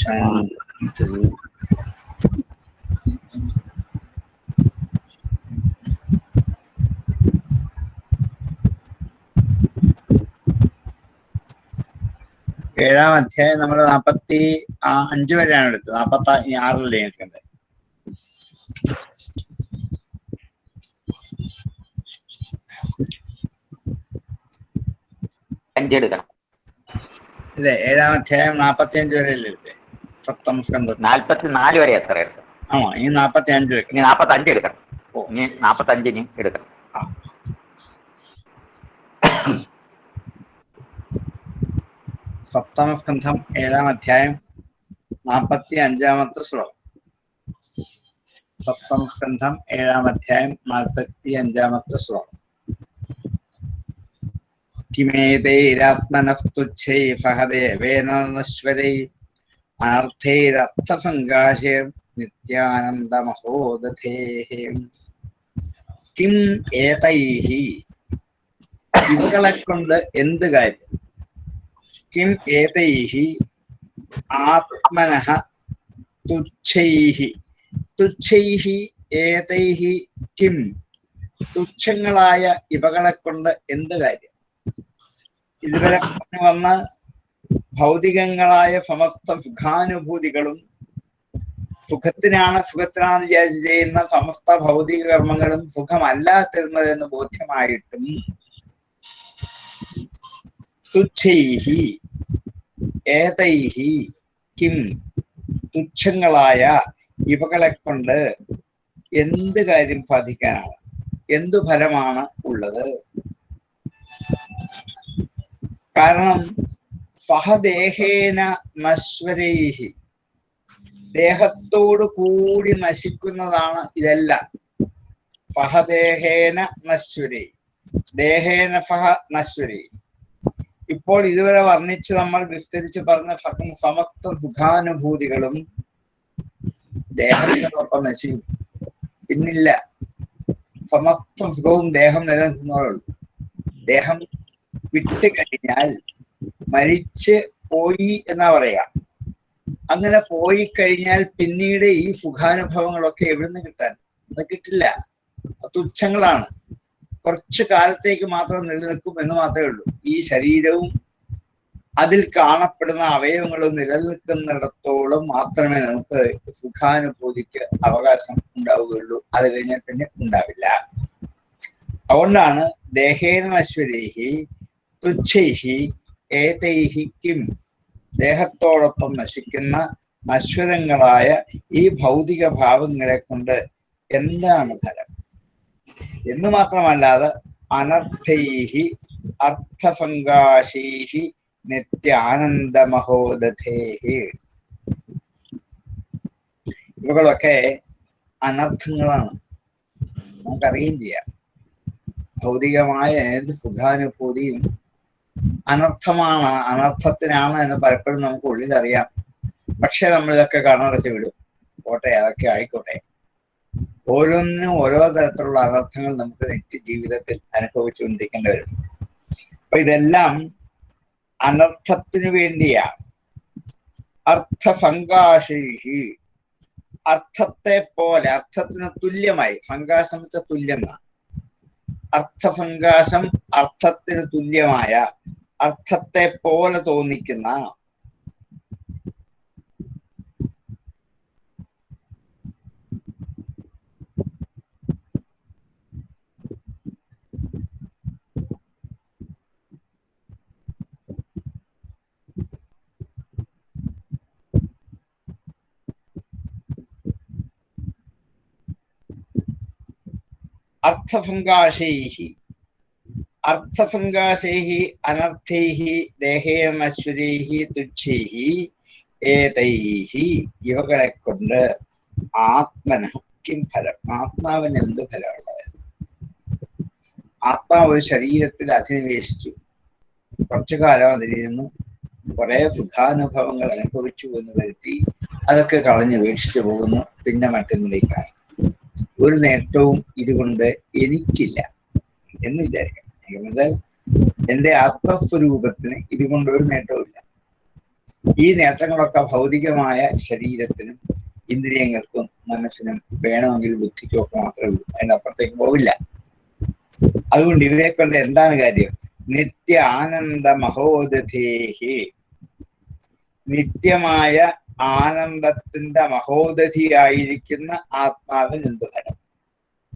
ശാന്തി. ഏഴാം അധ്യായം നമ്മൾ 45 വരെയാണ് എടുത്തത്. 46 എടുക്കേണ്ടത്. ഇല്ലേ? ഏഴാം അധ്യായം 45 വരെ അല്ലേ എടുത്തേ? സപ്തമസ്കന്ധം 44 വരെ എത്ര എടുക്കാം? ആണോ? ഇനി 45 എടുക്കണം. 45 എടുക്കണം. ഇനി 45 എടുക്കണം. സപ്തമസ്കന്ധം 7-ാം അധ്യായം 45-ാമത്തെ ശ്ലോകം. സപ്തമസ്കന്ധം 7-ാം അധ്യായം 45-ാമത്തെ ശ്ലോകം. കിമേതൈരാത്മനഃ തുച്ഛൈ സഹദേവേന നശ്വരൈ അനർത്ഥൈരർത്ഥസംഘാഷൈർ നിത്യാനന്ദമഹോദധേഃ. കിം ഏതൈഹി, ഇവകളെ കൊണ്ട് എന്ത് കാര്യം? കിം ഏതൈഹി ആത്മനഃ തുച്ഛൈഹി. തുച്ഛൈഹി ഏതൈഹി കിം, തുച്ഛങ്ങളായ ഇവകളെ കൊണ്ട് എന്ത് കാര്യം? ഇതുവരെ പറഞ്ഞു വന്ന ഭൗതികങ്ങളായ സമസ്ത സുഖാനുഭൂതികളും സുഖത്തിനാണെന്ന് വിചാരിച്ച് ചെയ്യുന്ന സമസ്ത ഭൗതിക കർമ്മങ്ങളും സുഖമല്ലാത്തിരുന്നതെന്ന് ബോധ്യമായിട്ടും തുച്ഛൈഹി ഏതൈഹി കിം, തുച്ഛങ്ങളായ ഇവകളെ കൊണ്ട് എന്ത് കാര്യം സാധിക്കാനാണ്? എന്തു ഫലമാണ് ഉള്ളത്? കാരണം സഹദേഹേന നശ്വരൈഹി, ദേഹത്തോടു കൂടി നശിക്കുന്നതാണ് ഇതെല്ലാം. സഹദേഹേന നശ്വരൈ, ദേഹേന സഹ നശ്വരൈ. ഇപ്പോൾ ഇതുവരെ വർണ്ണിച്ച് നമ്മൾ വിസ്തരിച്ച് പറഞ്ഞ സമസ്ത സുഖാനുഭൂതികളും ദേഹത്തിനൊപ്പം നശിക്കും. പിന്നില്ല, സമസ്ത സുഖവും ദേഹം നിലനിൽക്കുന്നതുള്ളൂ. ദേഹം വിട്ട് കഴിഞ്ഞാൽ മരിച്ച് പോയി എന്നാ പറയാ. അങ്ങനെ പോയി കഴിഞ്ഞാൽ പിന്നീട് ഈ സുഖാനുഭവങ്ങളൊക്കെ എവിടുന്ന് കിട്ടാൻ? അത് കിട്ടില്ല. തുച്ഛങ്ങളാണ്. കുറച്ചു കാലത്തേക്ക് മാത്രം നിലനിൽക്കും എന്ന് മാത്രമേ ഉള്ളൂ. ഈ ശരീരവും അതിൽ കാണപ്പെടുന്ന അവയവങ്ങളും നിലനിൽക്കുന്നിടത്തോളം മാത്രമേ നമുക്ക് സുഖാനുഭൂതിക്ക് അവകാശം ഉണ്ടാവുകയുള്ളൂ. അത് കഴിഞ്ഞാൽ പിന്നെ ഉണ്ടാവില്ല. അതുകൊണ്ടാണ് ദേഹേന നശ്വരൈഹി തുച്ഛൈഹി ഏതൈഹി കിം, ദേഹത്തോടൊപ്പം നശിക്കുന്ന നശ്വരങ്ങളായ ഈ ഭൗതിക ഭാവങ്ങളെ കൊണ്ട് എന്താണ് ഫലം എന്ന് മാത്രമല്ലാതെ അനർത്ഥൈഹി അർത്ഥസംഘാഷൈഹി നിത്യാനന്ദമഹോദധേഃ. ഇവകളൊക്കെ അനർത്ഥങ്ങളാണ്, നമുക്കറിയുകയും ചെയ്യാം. ഭൗതികമായ ഏത് സുഖാനുഭൂതിയും അനർത്ഥമാണ്, അനർത്ഥത്തിനാണ് എന്ന് പലപ്പോഴും നമുക്ക് ഉള്ളിൽ അറിയാം. പക്ഷെ നമ്മളിതൊക്കെ കണ്ണടച്ച് വിടും. പോട്ടെ, അതൊക്കെ ആയിക്കോട്ടെ. ഓരോന്നിനും ഓരോ തരത്തിലുള്ള അനർത്ഥങ്ങൾ നമുക്ക് നിത്യജീവിതത്തിൽ അനുഭവിച്ചുകൊണ്ടിരിക്കേണ്ടി വരും. അപ്പൊ ഇതെല്ലാം അനർത്ഥത്തിനു വേണ്ടിയാണ്. അർത്ഥസംഘാഷൈഹി, അർത്ഥത്തെ പോലെ, അർത്ഥത്തിന് തുല്യമായി. സംഘാഷം വെച്ച തുല്യം. അർത്ഥസംഘാഷം അർത്ഥത്തിന് തുല്യമായ, അർത്ഥത്തെ പോലെ തോന്നിക്കുന്ന അർത്ഥസംഘാഷൈഹി, അർത്ഥസംഘാഷൈഹി അനർത്ഥൈഹി ദേഹേന നശ്വരൈഹി തുച്ഛൈഹി ഏതൈഹി, ഇവകളെ കൊണ്ട് ആത്മനഃ കിം ഫലം, ആത്മാവിന് എന്ത് ഫലമുള്ളത്? ആത്മാവ് ഒരു ശരീരത്തിൽ അധിനിവേശിച്ചു, കുറച്ചു കാലം അതിലിരുന്നു, കുറെ സുഖാനുഭവങ്ങൾ അനുഭവിച്ചു എന്ന് വരുത്തി അതൊക്കെ കളഞ്ഞു വീക്ഷിച്ചു പോകുന്നു. പിന്നെ മറ്റൊന്നിലേക്കാണ്. ഒരു നേട്ടവും ഇതുകൊണ്ട് എനിക്കില്ല എന്ന് വിചാരിക്കണം. എന്റെ ആത്മസ്വരൂപത്തിന് ഇതുകൊണ്ട് ഒരു നേട്ടവുമില്ല. ഈ നേട്ടങ്ങളൊക്കെ ഭൗതികമായ ശരീരത്തിനും ഇന്ദ്രിയങ്ങൾക്കും മനസ്സിനും വേണമെങ്കിൽ ബുദ്ധിക്കും ഒക്കെ മാത്രമേ ഉള്ളൂ, അതിനപ്പുറത്തേക്ക് പോവില്ല. അതുകൊണ്ട് ഇവരെ കൊണ്ട് എന്താണ് കാര്യം? നിത്യ ആനന്ദ മഹോദധേഹി, നിത്യമായ ആനന്ദത്തിന്റെ മഹോദധിയായിരിക്കുന്ന ആത്മാവിന് എന്ത് ഫലം?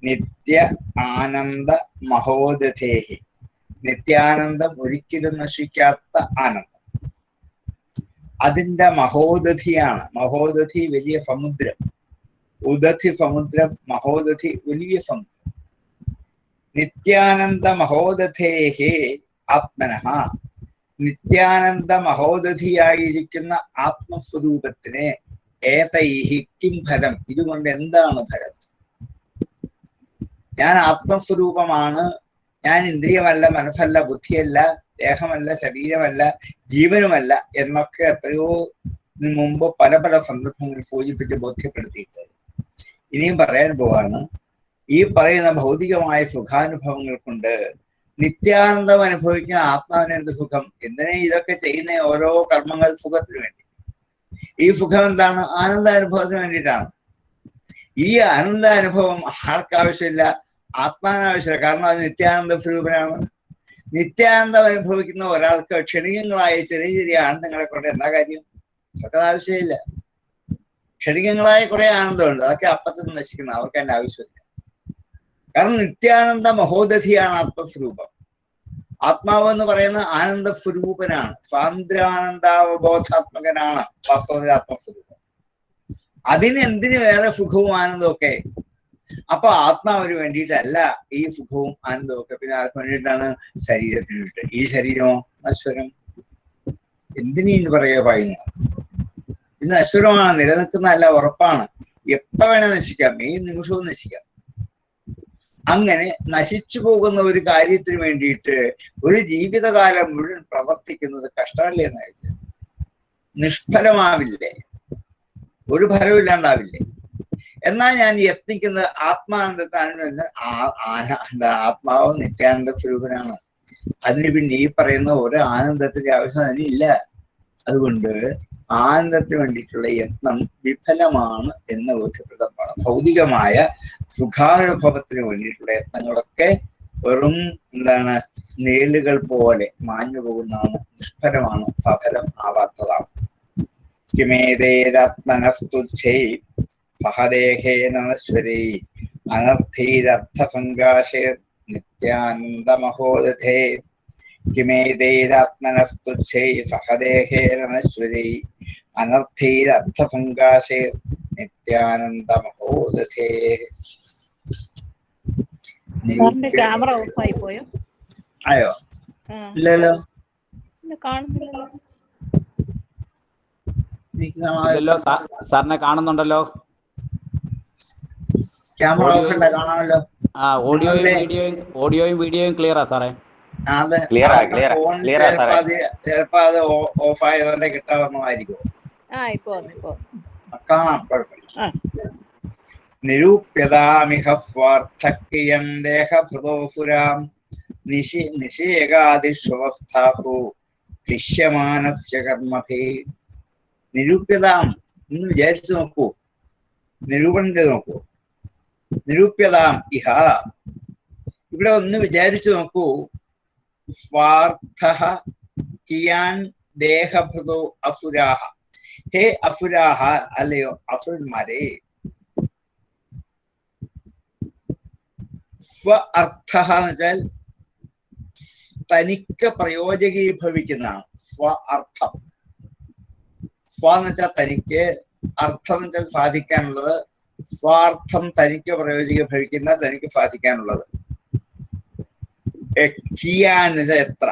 നിത്യ ആനന്ദ മഹോദധേഹി, നിത്യാനന്ദം ഒരിക്കലും നശിക്കാത്ത ആനന്ദം, അതിന്റെ മഹോദധിയാണ്. മഹോദധി വലിയ സമുദ്രം, ഉദധി സമുദ്രം, മഹോദധി വലിയ സമുദ്രം. നിത്യാനന്ദ മഹോദധേഹേ ആത്മനഃ, നിത്യാനന്ദ മഹോദധിയായിരിക്കുന്ന ആത്മസ്വരൂപത്തിന് ഏതൈഹി കിം ഫലം, ഇതുകൊണ്ട് എന്താണ് ഫലം? ഞാൻ ആത്മസ്വരൂപമാണ്, ഞാൻ ഇന്ദ്രിയമല്ല, മനസ്സല്ല, ബുദ്ധിയല്ല, ദേഹമല്ല, ശരീരമല്ല, ജീവനുമല്ല എന്നൊക്കെ എത്രയോ മുമ്പ് പല പല സന്ദർഭങ്ങളിൽ സൂചിപ്പിച്ച് ബോധ്യപ്പെടുത്തിയിട്ട് ഇനിയും പറയാൻ പോവാണ്. ഈ പറയുന്ന ഭൗതികമായ സുഖാനുഭവങ്ങൾ കൊണ്ട് നിത്യാനന്ദം അനുഭവിക്കുന്ന ആത്മാവിന് എന്ത് സുഖം? എന്തിനാ ഇതൊക്കെ ചെയ്യുന്ന ഓരോ കർമ്മങ്ങൾ? സുഖത്തിന് വേണ്ടി. ഈ സുഖം എന്താണ്? ആനന്ദാനുഭവത്തിന് വേണ്ടിയിട്ടാണ്. ഈ ആനന്ദാനുഭവം ആർക്കാവശ്യമില്ല? ആത്മാനാവശ്യമില്ല. കാരണം അത് നിത്യാനന്ദ സ്വരൂപനാണ്. നിത്യാനന്ദം അനുഭവിക്കുന്ന ഒരാൾക്ക് ക്ഷണികങ്ങളായ ചെറിയ ചെറിയ ആനന്ദങ്ങളെ കൊണ്ട് എന്താ കാര്യം? അതൊക്കെ ആവശ്യമില്ല. ക്ഷണികങ്ങളായ കുറെ ആനന്ദമുണ്ട്, അതൊക്കെ അപ്പത്തിൽ നശിക്കുന്ന, അവർക്ക് അതിന്റെ ആവശ്യമില്ല. കാരണം നിത്യാനന്ദ മഹോദധിയാണ് ആത്മസ്വരൂപം. ആത്മാവ് എന്ന് പറയുന്ന ആനന്ദ സ്വരൂപനാണ്, സ്വാതന്ത്ര്യാനന്ദാവബോധാത്മകനാണ് വാസ്തവത്തിൽ ആത്മസ്വരൂപം. എന്തിന് വേറെ സുഖവും ആനന്ദവും ഒക്കെ? അപ്പൊ ആത്മാവിന് വേണ്ടിയിട്ടല്ല ഈ സുഖവും ആനന്ദവും ഒക്കെ. പിന്നെ ആർക്ക് വേണ്ടിയിട്ടാണ്? ശരീരത്തിന് വേണ്ടി. ഈ ശരീരമോ നശ്വരം. എന്തിനു പറയുന്നു? ഇത് നശ്വരമാണ്, നിലനിൽക്കുന്നതല്ല, ഉറപ്പാണ്. എപ്പോ വേണേ നശിക്കാം, ഏത് നിമിഷവും നശിക്കാം. അങ്ങനെ നശിച്ചു പോകുന്ന ഒരു കാര്യത്തിന് വേണ്ടിയിട്ട് ഒരു ജീവിതകാലം മുഴുവൻ പ്രവർത്തിക്കുന്നത് കഷ്ടമല്ലേ എന്ന് ചോദിച്ചാൽ നിഷ്ഫലമാവില്ലേ? ഒരു ഫലവും ഇല്ലാണ്ടാവില്ലേ? എന്നാൽ ഞാൻ യത്നിക്കുന്നത് ആത്മാനന്ദത്താണ്. ആത്മാവ് നിത്യാനന്ദ സ്വരൂപനാണ്. അതിന് പിന്നെ ഈ പറയുന്ന ഒരു ആനന്ദത്തിന്റെ ആവശ്യം അതിനില്ല. അതുകൊണ്ട് ആനന്ദത്തിന് വേണ്ടിയിട്ടുള്ള യത്നം വിഫലമാണ് എന്ന് ബോധ്യപ്രദമാണ്. ഭൗതികമായ സുഖാനുഭവത്തിന് വേണ്ടിയിട്ടുള്ള യത്നങ്ങളൊക്കെ വെറും നിഴലുകൾ പോലെ മാഞ്ഞു പോകുന്നതാണ്, നിഷ്ഫലമാണ്, സഫലം ആവാത്തതാണ്. കിമേതേരാത്മനസ്തുച്ഛൈ സഹദേഹേന നശ്വരൈ അനർത്ഥൈരർത്ഥസംകാശേ നിത്യാനന്ദമഹോദധേ. കിമേതൈരാത്മനസ്തുച്ഛൈ സഹദേഹേന നശ്വരൈ അനർത്ഥൈരർത്ഥസംകാശേ നിത്യാനന്ദമഹോദധേ. ക്യാമറ ഓഫ് ആയി പോയോ? ആയോ? ഇല്ലല്ലോ, കാണുന്നില്ലല്ലോ. സാറിനെ കാണുന്നുണ്ടല്ലോ. ക്യാമറ ഓഫ് അല്ല, കാണാമല്ലോ. ഓഡിയോയും വീഡിയോയും ക്ലിയറാ സാറേ. അത് ചിലപ്പോ അത് ഓഫ് ആയതുകൊണ്ട് കിട്ടാവുന്നതായിരിക്കും. കാണാം, കുഴപ്പമില്ല. നിരൂപ്യതാമിഹ സ്വാർത്ഥക്രിയം ദേഹഭൃതോസുരാം നിഷേകാദിഷ്വസ്ഥാസു ക്ലിശ്യമാനസ്യ കർമ്മഭേ. നിരൂപ്യതാം എന്ന് വിചാരിച്ചു നോക്കൂ, നിരൂപണം ചെയ്ത് നോക്കൂ. നിരൂപ്യതാം ഇഹ, ഇവിടെ ഒന്ന് വിചാരിച്ചു നോക്കൂ. സ്വാർത്ഥ കിയാൻ ദേഹഭൃതോ അസുരാഹ. ഹേ അസുരാഹ, അല്ലയോ അസുരന്മാരെ. സ്വ അർത്ഥ എന്ന് വെച്ചാൽ തനിക്ക് പ്രയോജകീഭവിക്കുന്നതാണ്. സ്വ അർത്ഥം. സ്വ എന്ന് വെച്ചാൽ തനിക്ക്, അർത്ഥം എന്ന് വെച്ചാൽ സാധിക്കാനുള്ളത്. സ്വാർത്ഥം തനിക്ക് പ്രയോജകീഭവിക്കുന്ന, തനിക്ക് സാധിക്കാനുള്ളത്. കിയാൻ എന്ന് വെച്ചാൽ എത്ര.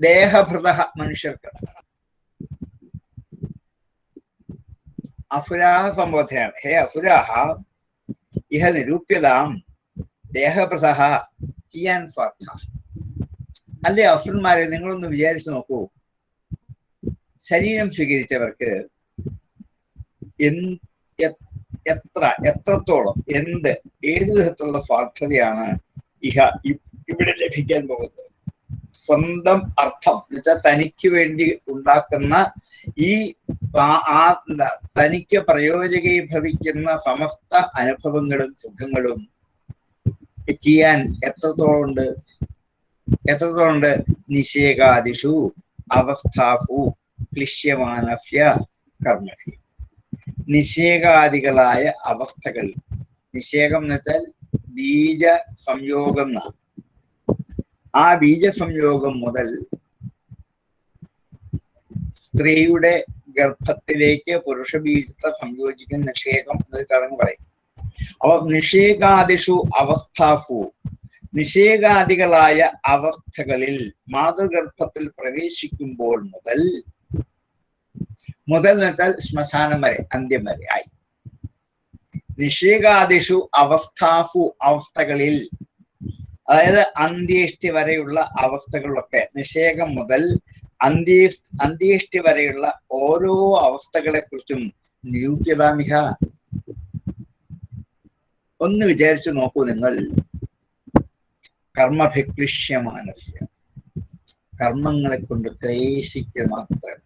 ദേഹഭൃത മനുഷ്യർക്ക്. അസുരാഹ സംബോധനയാണ്. ഹേ അസുരാഹ ഇഹ നിരൂപ്യതാം ദേഹഭൃത കിയാൻ സ്വാർത്ഥ. അല്ലേ അസുരന്മാരെ, നിങ്ങളൊന്ന് വിചാരിച്ചു നോക്കൂ. ശരീരം സ്വീകരിച്ചവർക്ക് എത്രത്തോളം, ഏത് വിധത്തിലുള്ള സ്വാർത്ഥതയാണ് ഇവിടെ ലഭിക്കാൻ പോകുന്നത്? സ്വന്തം അർത്ഥം എന്ന് വെച്ചാൽ തനിക്ക് വേണ്ടി ഉണ്ടാക്കുന്ന ഈ തനിക്ക് പ്രയോജകീഭവിക്കുന്ന സമസ്ത അനുഭവങ്ങളും സുഖങ്ങളും ചെയ്യാൻ എത്രത്തോളം നിഷേകാദിഷു അവസ്ഥാഫു ക്ലിശ്യമാനസ്യ കർമ്മഭി. നിഷേകാദികളായ അവസ്ഥകൾ, നിഷേകം എന്ന് വെച്ചാൽ ബീജ സംയോഗം എന്നാണ്. ആ ബീജസംയോഗം മുതൽ സ്ത്രീയുടെ ഗർഭത്തിലേക്ക് പുരുഷ ബീജത്തെ സംയോജിക്കുന്ന നിഷേകം എന്ന ചടങ്ങ് പറയും. അപ്പൊ നിഷേകാദിഷു അവസ്ഥാഫു, നിഷേകാദികളായ അവസ്ഥകളിൽ മാതൃഗർഭത്തിൽ പ്രവേശിക്കുമ്പോൾ മുതൽ എന്ന് വെച്ചാൽ ശ്മശാനം വരെ, അന്ത്യം വരെ ആയി. നിഷേകാദിഷു അവസ്ഥാഫു, അവസ്ഥകളിൽ, അതായത് അന്ത്യേഷ്ടി വരെയുള്ള അവസ്ഥകളിലൊക്കെ, നിഷേകം മുതൽ അന്ത്യേഷ്ടി വരെയുള്ള ഓരോ അവസ്ഥകളെ കുറിച്ചും നിരൂപ്യതാമിഹ. ഒന്ന് വിചാരിച്ചു നോക്കൂ നിങ്ങൾ. കർമ്മഭിക്ലിശ്യമാനസ്യ, കർമ്മങ്ങളെ കൊണ്ട് ക്ലേശിക്കുക മാത്രം.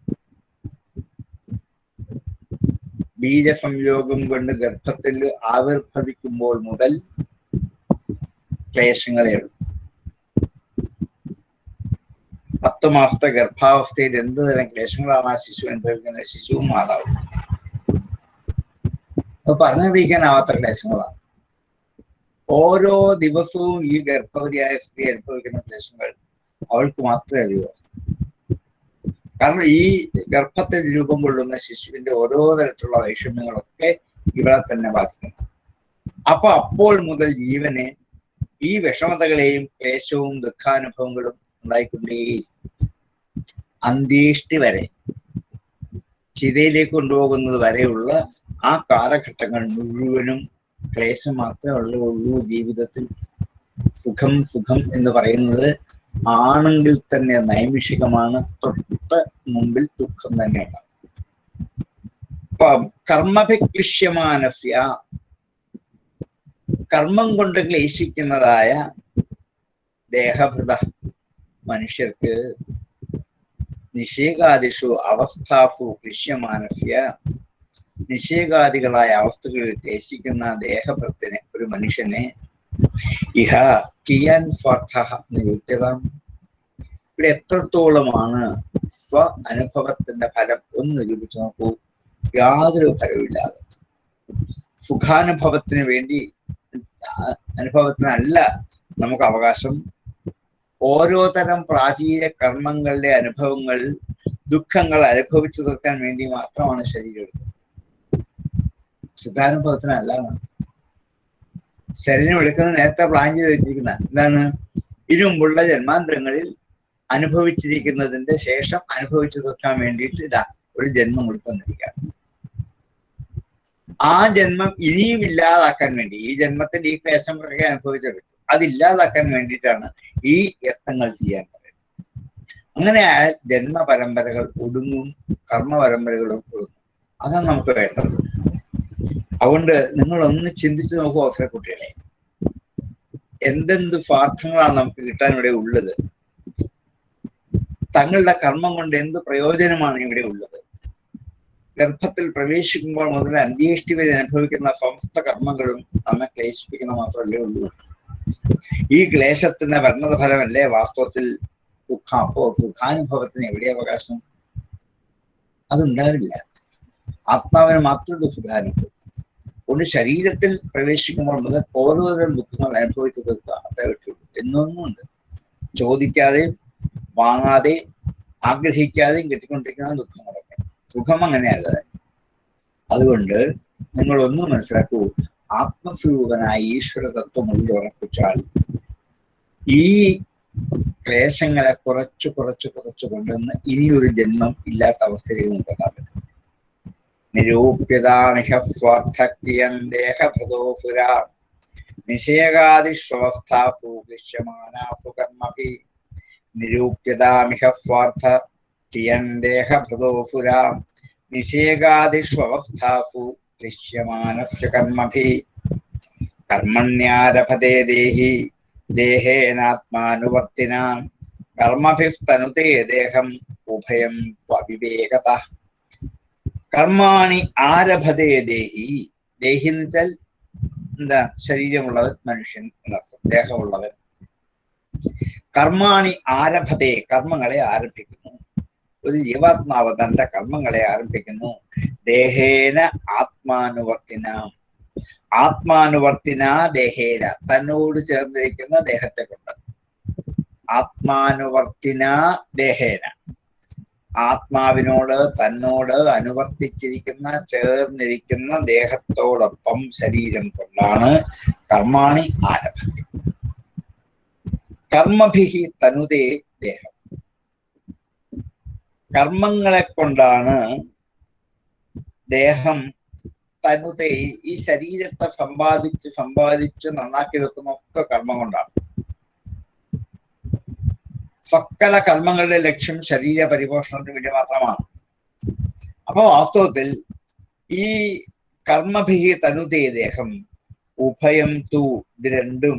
ബീജസംയോഗം കൊണ്ട് ഗർഭത്തിൽ ആവിർഭവിക്കുമ്പോൾ മുതൽ ക്ലേശങ്ങളേ ഉള്ളൂ. 10 മാസത്തെ ഗർഭാവസ്ഥയിൽ എന്ത് തരം ക്ലേശങ്ങളാണ് ആ ശിശു അനുഭവിക്കുന്നത്? ശിശുവും മാതാവും. അത് പറഞ്ഞറിയിക്കാനാവാത്ത ക്ലേശങ്ങളാണ്. ഓരോ ദിവസവും ഈ ഗർഭവതിയായ സ്ത്രീ അനുഭവിക്കുന്ന ക്ലേശങ്ങൾ അവൾക്ക് മാത്രമേ അറിയൂ. കാരണം ഈ ഗർഭത്തിൽ രൂപം കൊള്ളുന്ന ശിശുവിന്റെ ഓരോ തരത്തിലുള്ള വൈഷമ്യങ്ങളൊക്കെ ഇവളെ തന്നെ ബാധിക്കുന്നു. അപ്പോൾ മുതൽ ജീവന് ഈ വിഷമതകളെയും ക്ലേശവും ദുഃഖാനുഭവങ്ങളും ഉണ്ടായിക്കൊണ്ടേ അന്ത്യേഷ്ടി വരെ, ചിതയിലേക്ക് കൊണ്ടുപോകുന്നത് വരെയുള്ള ആ കാലഘട്ടങ്ങൾ മുഴുവനും ക്ലേശം മാത്രമേ ഉള്ളൂ ജീവിതത്തിൽ. സുഖം എന്ന് പറയുന്നത് ആണെങ്കിൽ തന്നെ നൈമിഷികമാണ്. തൊട്ട് മുമ്പിൽ ദുഃഖം തന്നെയാണ്. കർമ്മഭിക്ലിശ്യമാനസ്യ, കർമ്മം കൊണ്ട് ക്ലേശിക്കുന്നതായ ദേഹഭൃത മനുഷ്യർക്ക് നിഷേകാദിഷു അവസ്ഥാഫു ക്ലിശ്യമാനസ്യ, നിഷേകാദികളായ അവസ്ഥകളിൽ ക്ലേശിക്കുന്ന ദേഹഭൃത്തിനെ, ഒരു മനുഷ്യനെ ഇഹ കിയാൻ സ്വാർത്ഥ നിയുക്തത. ഇവിടെ എത്രത്തോളമാണ് സ്വ അനുഭവത്തിന്റെ ഫലം ഒന്ന് നിരൂപിച്ചു നോക്കൂ. യാതൊരു ഫലവുമില്ലാതെ സുഖാനുഭവത്തിന് വേണ്ടി, അനുഭവത്തിനല്ല നമുക്ക് അവകാശം. ഓരോ തരം പ്രാചീന കർമ്മങ്ങളുടെ അനുഭവങ്ങൾ, ദുഃഖങ്ങൾ അനുഭവിച്ചു തീർക്കാൻ വേണ്ടി മാത്രമാണ് ശരീരം എടുക്കുന്നത്. സുഖാനുഭവത്തിനല്ല. ശരീരം എടുക്കുന്നത് നേരത്തെ പ്ലാൻ ചെയ്ത് വെച്ചിരിക്കുന്ന എന്താണ്? മുമ്പുള്ള ജന്മാന്തരങ്ങളിൽ അനുഭവിച്ചിരിക്കുന്നതിന്റെ ശേഷം അനുഭവിച്ചു തീർക്കാൻ വേണ്ടിയിട്ട് ഇതാ ഒരു ജന്മം എടുത്തെന്നിരിക്കുക. ആ ജന്മം ഇനിയും ഇല്ലാതാക്കാൻ വേണ്ടി, ഈ ജന്മത്തിൽ ഈ ക്ലേശങ്ങളൊക്കെ അനുഭവിച്ചു പറ്റും, അതില്ലാതാക്കാൻ വേണ്ടിയിട്ടാണ് ഈ യത്നങ്ങൾ ചെയ്യാൻ പറയുന്നത്. അങ്ങനെ ജന്മ പരമ്പരകൾ ഒടുങ്ങും, കർമ്മ പരമ്പരകളും ഒടുങ്ങും. അതാണ് നമുക്ക് വേണ്ടത്. അതുകൊണ്ട് നിങ്ങളൊന്ന് ചിന്തിച്ചു നോക്കൂ അവസരക്കുട്ടികളെ, എന്തെന്ത് സ്വാർത്ഥങ്ങളാണ് നമുക്ക് കിട്ടാൻ ഇവിടെ ഉള്ളത്. തങ്ങളുടെ കർമ്മം കൊണ്ട് എന്ത് പ്രയോജനമാണ് ഇവിടെ ഉള്ളത്. ഗർഭത്തിൽ പ്രവേശിക്കുമ്പോൾ മുതൽ അന്ത്യേഷ്ടി വരെ അനുഭവിക്കുന്ന സമസ്ത കർമ്മങ്ങളും നമ്മെ ക്ലേശിപ്പിക്കുന്ന മാത്രമല്ലേ ഉള്ളൂ. ഈ ക്ലേശത്തിന്റെ വർണ്ണത ഫലമല്ലേ വാസ്തവത്തിൽ ദുഃഖം. അപ്പോ സുഖാനുഭവത്തിന് എവിടെ അവകാശം? അതുണ്ടാവില്ല. ആത്മാവിന് മാത്രമേ സുഖാനുഭവം. അതുകൊണ്ട് ശരീരത്തിൽ പ്രവേശിക്കുമ്പോൾ മുതൽ ഓരോരോ ദുഃഖങ്ങൾ അനുഭവിച്ചു തീർക്കുക അതേ പറ്റുള്ളൂ. എന്നൊന്നുമുണ്ട്. ചോദിക്കാതെയും വാങ്ങാതെയും ആഗ്രഹിക്കാതെയും കിട്ടിക്കൊണ്ടിരിക്കുന്ന ദുഃഖങ്ങളൊക്കെ. സുഖം അങ്ങനെയല്ല. അതുകൊണ്ട് നിങ്ങൾ ഒന്ന് മനസ്സിലാക്കൂ, ആത്മസ്വരൂപനായ ഈശ്വര തത്വം ഉള്ളിൽ ഉറപ്പിച്ചാൽ ഈ ക്ലേശങ്ങളെ കുറച്ച് കൊണ്ടുവന്ന് ഇനിയൊരു ജന്മം ഇല്ലാത്ത അവസ്ഥയിലേക്ക് നമുക്ക് എത്താൻ പറ്റും. നിരൂപ്യതാമിഹ സ്വാർത്ഥക്രിയം ദേഹഭൃതോസുര നിഷേകാദിഷ്വസ്ഥാസു ദൃശ്യമാനാസു കർമ്മഭി. നിരൂപ്യതാമിഹ സ്വാർത്ഥ കിയൻ ദേഹഭൃതോസുര നിഷേകാദിഷ്വസ്ഥാസു ദൃശ്യമാനസ്യ കർമ്മഭി. കർമ്മണ്യാരഭതേ ദേഹി ദേഹേനാത്മാനുവർത്തിനാം കർമ്മഭിസ്തനുതേ ദേഹം ഉഭയം ത്വവിവേകത. കർമാണി ആരഭതേ ദേഹി. ദേഹി എന്ന് വെച്ചാൽ എന്താ? ശരീരമുള്ളവൻ, മനുഷ്യൻ എന്നർത്ഥം, ദേഹമുള്ളവൻ. കർമാണി ആരഭതേ, കർമ്മങ്ങളെ ആരംഭിക്കുന്നു. ഒരു ജീവാത്മാവ് തന്റെ കർമ്മങ്ങളെ ആരംഭിക്കുന്നു. ദേഹേന ആത്മാനുവർത്തിന. ആത്മാനുവർത്തിന ദേഹേന, തന്നോട് ചേർന്നിരിക്കുന്ന ദേഹത്തെ കൊണ്ട്. ആത്മാനുവർത്തിന ദേഹേന, ആത്മാവിനോട് തന്നോട് അനുവർത്തിച്ചിരിക്കുന്ന ചേർന്നിരിക്കുന്ന ദേഹത്തോടൊപ്പം ശരീരം കൊണ്ടാണ് കർമാണി ആരഭത്തെ. കർമ്മഭിഹി തനുതേ ദേഹം. കർമ്മങ്ങളെ കൊണ്ടാണ് ദേഹം തനുതേ, ഈ ശരീരത്തെ സമ്പാദിച്ച് നന്നാക്കി വെക്കുന്ന ഒക്കെ കർമ്മം കൊണ്ടാണ്. സകല കർമ്മങ്ങളുടെ ലക്ഷ്യം ശരീര പരിപോഷണത്തിന് വേണ്ടി മാത്രമാണ്. അപ്പൊ വാസ്തവത്തിൽ ഈ കർമ്മഭിഹി തനുതേ ദേഹം ഉഭയം തു, ഇത് രണ്ടും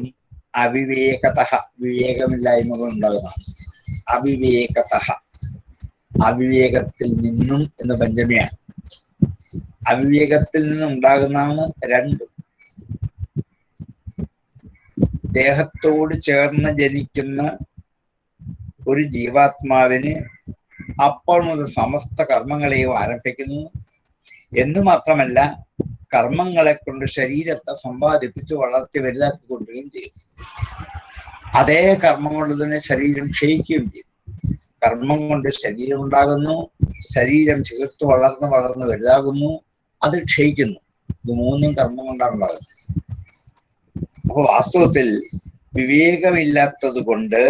അവിവേകത, വിവേകമില്ലായ്മ ഉണ്ടാകുന്നതാണ്. അവിവേകത, അവിവേകത്തിൽ നിന്നും എന്ന് പഞ്ചമിയാണ്. അവിവേകത്തിൽ നിന്നും ഉണ്ടാകുന്നതാണ് രണ്ടും. ദേഹത്തോട് ചേർന്ന് ജനിക്കുന്ന ഒരു ജീവാത്മാവിന് അപ്പോൾ മുതൽ സമസ്ത കർമ്മങ്ങളെയും ആരംഭിക്കുന്നു. എന്ന് മാത്രമല്ല, കർമ്മങ്ങളെ കൊണ്ട് ശരീരത്തെ സമ്പാദിപ്പിച്ച് വളർത്തി വലുതാക്കിക്കൊണ്ടുകയും ചെയ്യും. അതേ കർമ്മം കൊണ്ട് തന്നെ ശരീരം ക്ഷയിക്കുകയും ചെയ്യും. കർമ്മം കൊണ്ട് ശരീരം ഉണ്ടാകുന്നു, ശരീരം ചേർത്ത് വളർന്ന് വലുതാകുന്നു, അത് ക്ഷയിക്കുന്നു. ഇത് മൂന്നും കർമ്മം കൊണ്ടാണ് ഉണ്ടാകുന്നത്. അപ്പൊ വാസ്തവത്തിൽ വിവേകമില്ലാത്തത് കൊണ്ട്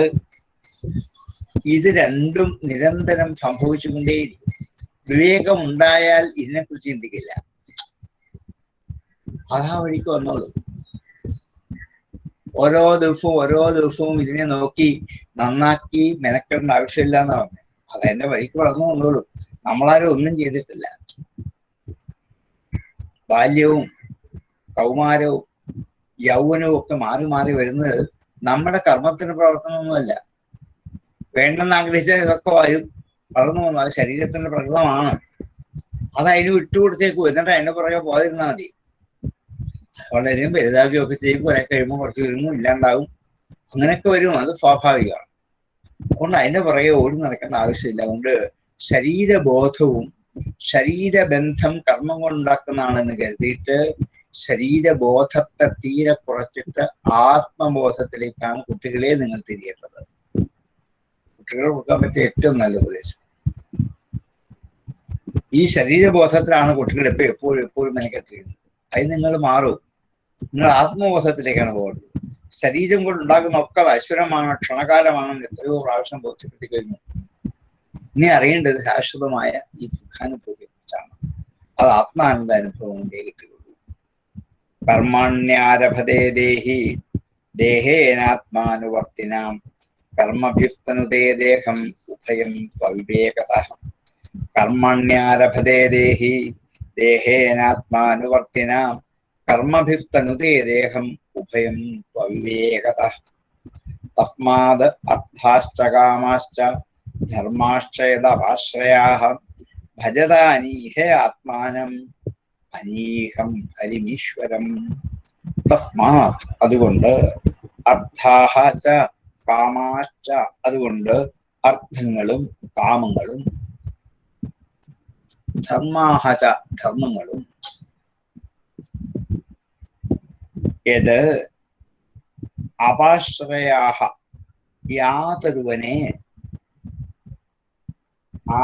ഇത് രണ്ടും നിരന്തരം സംഭവിച്ചുകൊണ്ടേയിരിക്കും. വിവേകം ഉണ്ടായാൽ ഇതിനെക്കുറിച്ച് ചിന്തിക്കില്ല, അതാ വഴിക്ക് വന്നോളൂ. ഓരോ ദിവസവും ഇതിനെ നോക്കി നന്നാക്കി മെനക്കെടേണ്ട ആവശ്യമില്ല എന്നാ പറഞ്ഞത്. അതെന്റെ വഴിക്ക് വളർന്നു വന്നോളൂ. നമ്മളാരും ഒന്നും ചെയ്തിട്ടില്ല. ബാല്യവും കൗമാരവും യൗവനവും ഒക്കെ മാറി മാറി വരുന്നത് നമ്മുടെ കർമ്മത്തിന്റെ പ്രവർത്തനമൊന്നുമല്ല. വേണ്ടെന്ന് ആഗ്രഹിച്ചാൽ ഇതൊക്കെ വളർന്നു വന്നു. അത് ശരീരത്തിന്റെ പ്രകൃതമാണ്. അത് അതിന് വിട്ടുകൊടുത്തേക്കും. എന്നിട്ട് അതിന്റെ പുറകെ പോയിരുന്നാൽ മതി. വളരെയും വലുതാക്കുകയൊക്കെ ചെയ്യും. കുറെ കഴിയുമ്പോൾ കുറച്ച് കഴിയുമ്പോൾ ഇല്ലാണ്ടാവും. അങ്ങനെയൊക്കെ വരും. അത് സ്വാഭാവികമാണ്. അതുകൊണ്ട് അതിന്റെ പുറകെ ഓടി നടക്കേണ്ട ആവശ്യമില്ല. അതുകൊണ്ട് ശരീരബോധവും ശരീരബന്ധം കർമ്മം കൊണ്ടുണ്ടാക്കുന്നതാണെന്ന് കരുതിയിട്ട് ശരീരബോധത്തെ തീരെ കുറച്ചിട്ട് ആത്മബോധത്തിലേക്കാണ് കുട്ടികളെ നിങ്ങൾ തിരിയേണ്ടത്. കുട്ടികളെ കൊടുക്കാൻ പറ്റിയ ഏറ്റവും നല്ല ഉപദേശം ഈ ശരീരബോധത്തിലാണ്. കുട്ടികൾ എപ്പോഴും മെനക്കെട്ടിരിക്കുന്നത്. അത് നിങ്ങൾ മാറും. നിങ്ങൾ ആത്മബോധത്തിലേക്കാണ് പോകേണ്ടത്. ശരീരം കൊണ്ടുണ്ടാകുന്ന ഒക്കെ അശ്വരമാണ്, ക്ഷണകാലമാണെന്ന് എത്രയോ പ്രാവശ്യം ബോധ്യപ്പെട്ടി കഴിഞ്ഞു. ഇനി അറിയേണ്ടത് ശാശ്വതമായ ഈ സുഖാനുഭൂതിയെ കുറിച്ചാണ്. അത് ആത്മാനന്ദ അനുഭവം കൊണ്ടേ കിട്ടുകയുള്ളൂ. കർമ്മണ്യാരഭതേ ദേഹി ദേഹേനാത്മാനുവർത്തിനാം കർമ്മഭിസ്തനുതേ ദേഹം ഉഭയം ത്വവിവേകത. കർമ്മണ്യാരഭതേ ദേഹി ദേഹേനാത്മാനുവർത്തിനാം കർമ്മഭിസ്തനുതേ ദേഹം ഉഭയം ത്വവിവേകത. തസ്മാത് അർത്ഥാശ്ച കാമാശ്ച ധർമാശ്ചയതപാശ്രയാഃ ഭജതാനീഹ ആത്മാനം അനീഹം ഹരിമീശ്വരം. തസ്മാത് അതുകൊണ്ട്, അർത്ഥാഹ ച കാമാശ്ച അതുകൊണ്ട്, അർത്ഥങ്ങളും കാമങ്ങളും, ധർമാഹ ച ധർമ്മങ്ങളും, യത് അപാശ്രയാഹ യാതൊരുവനെ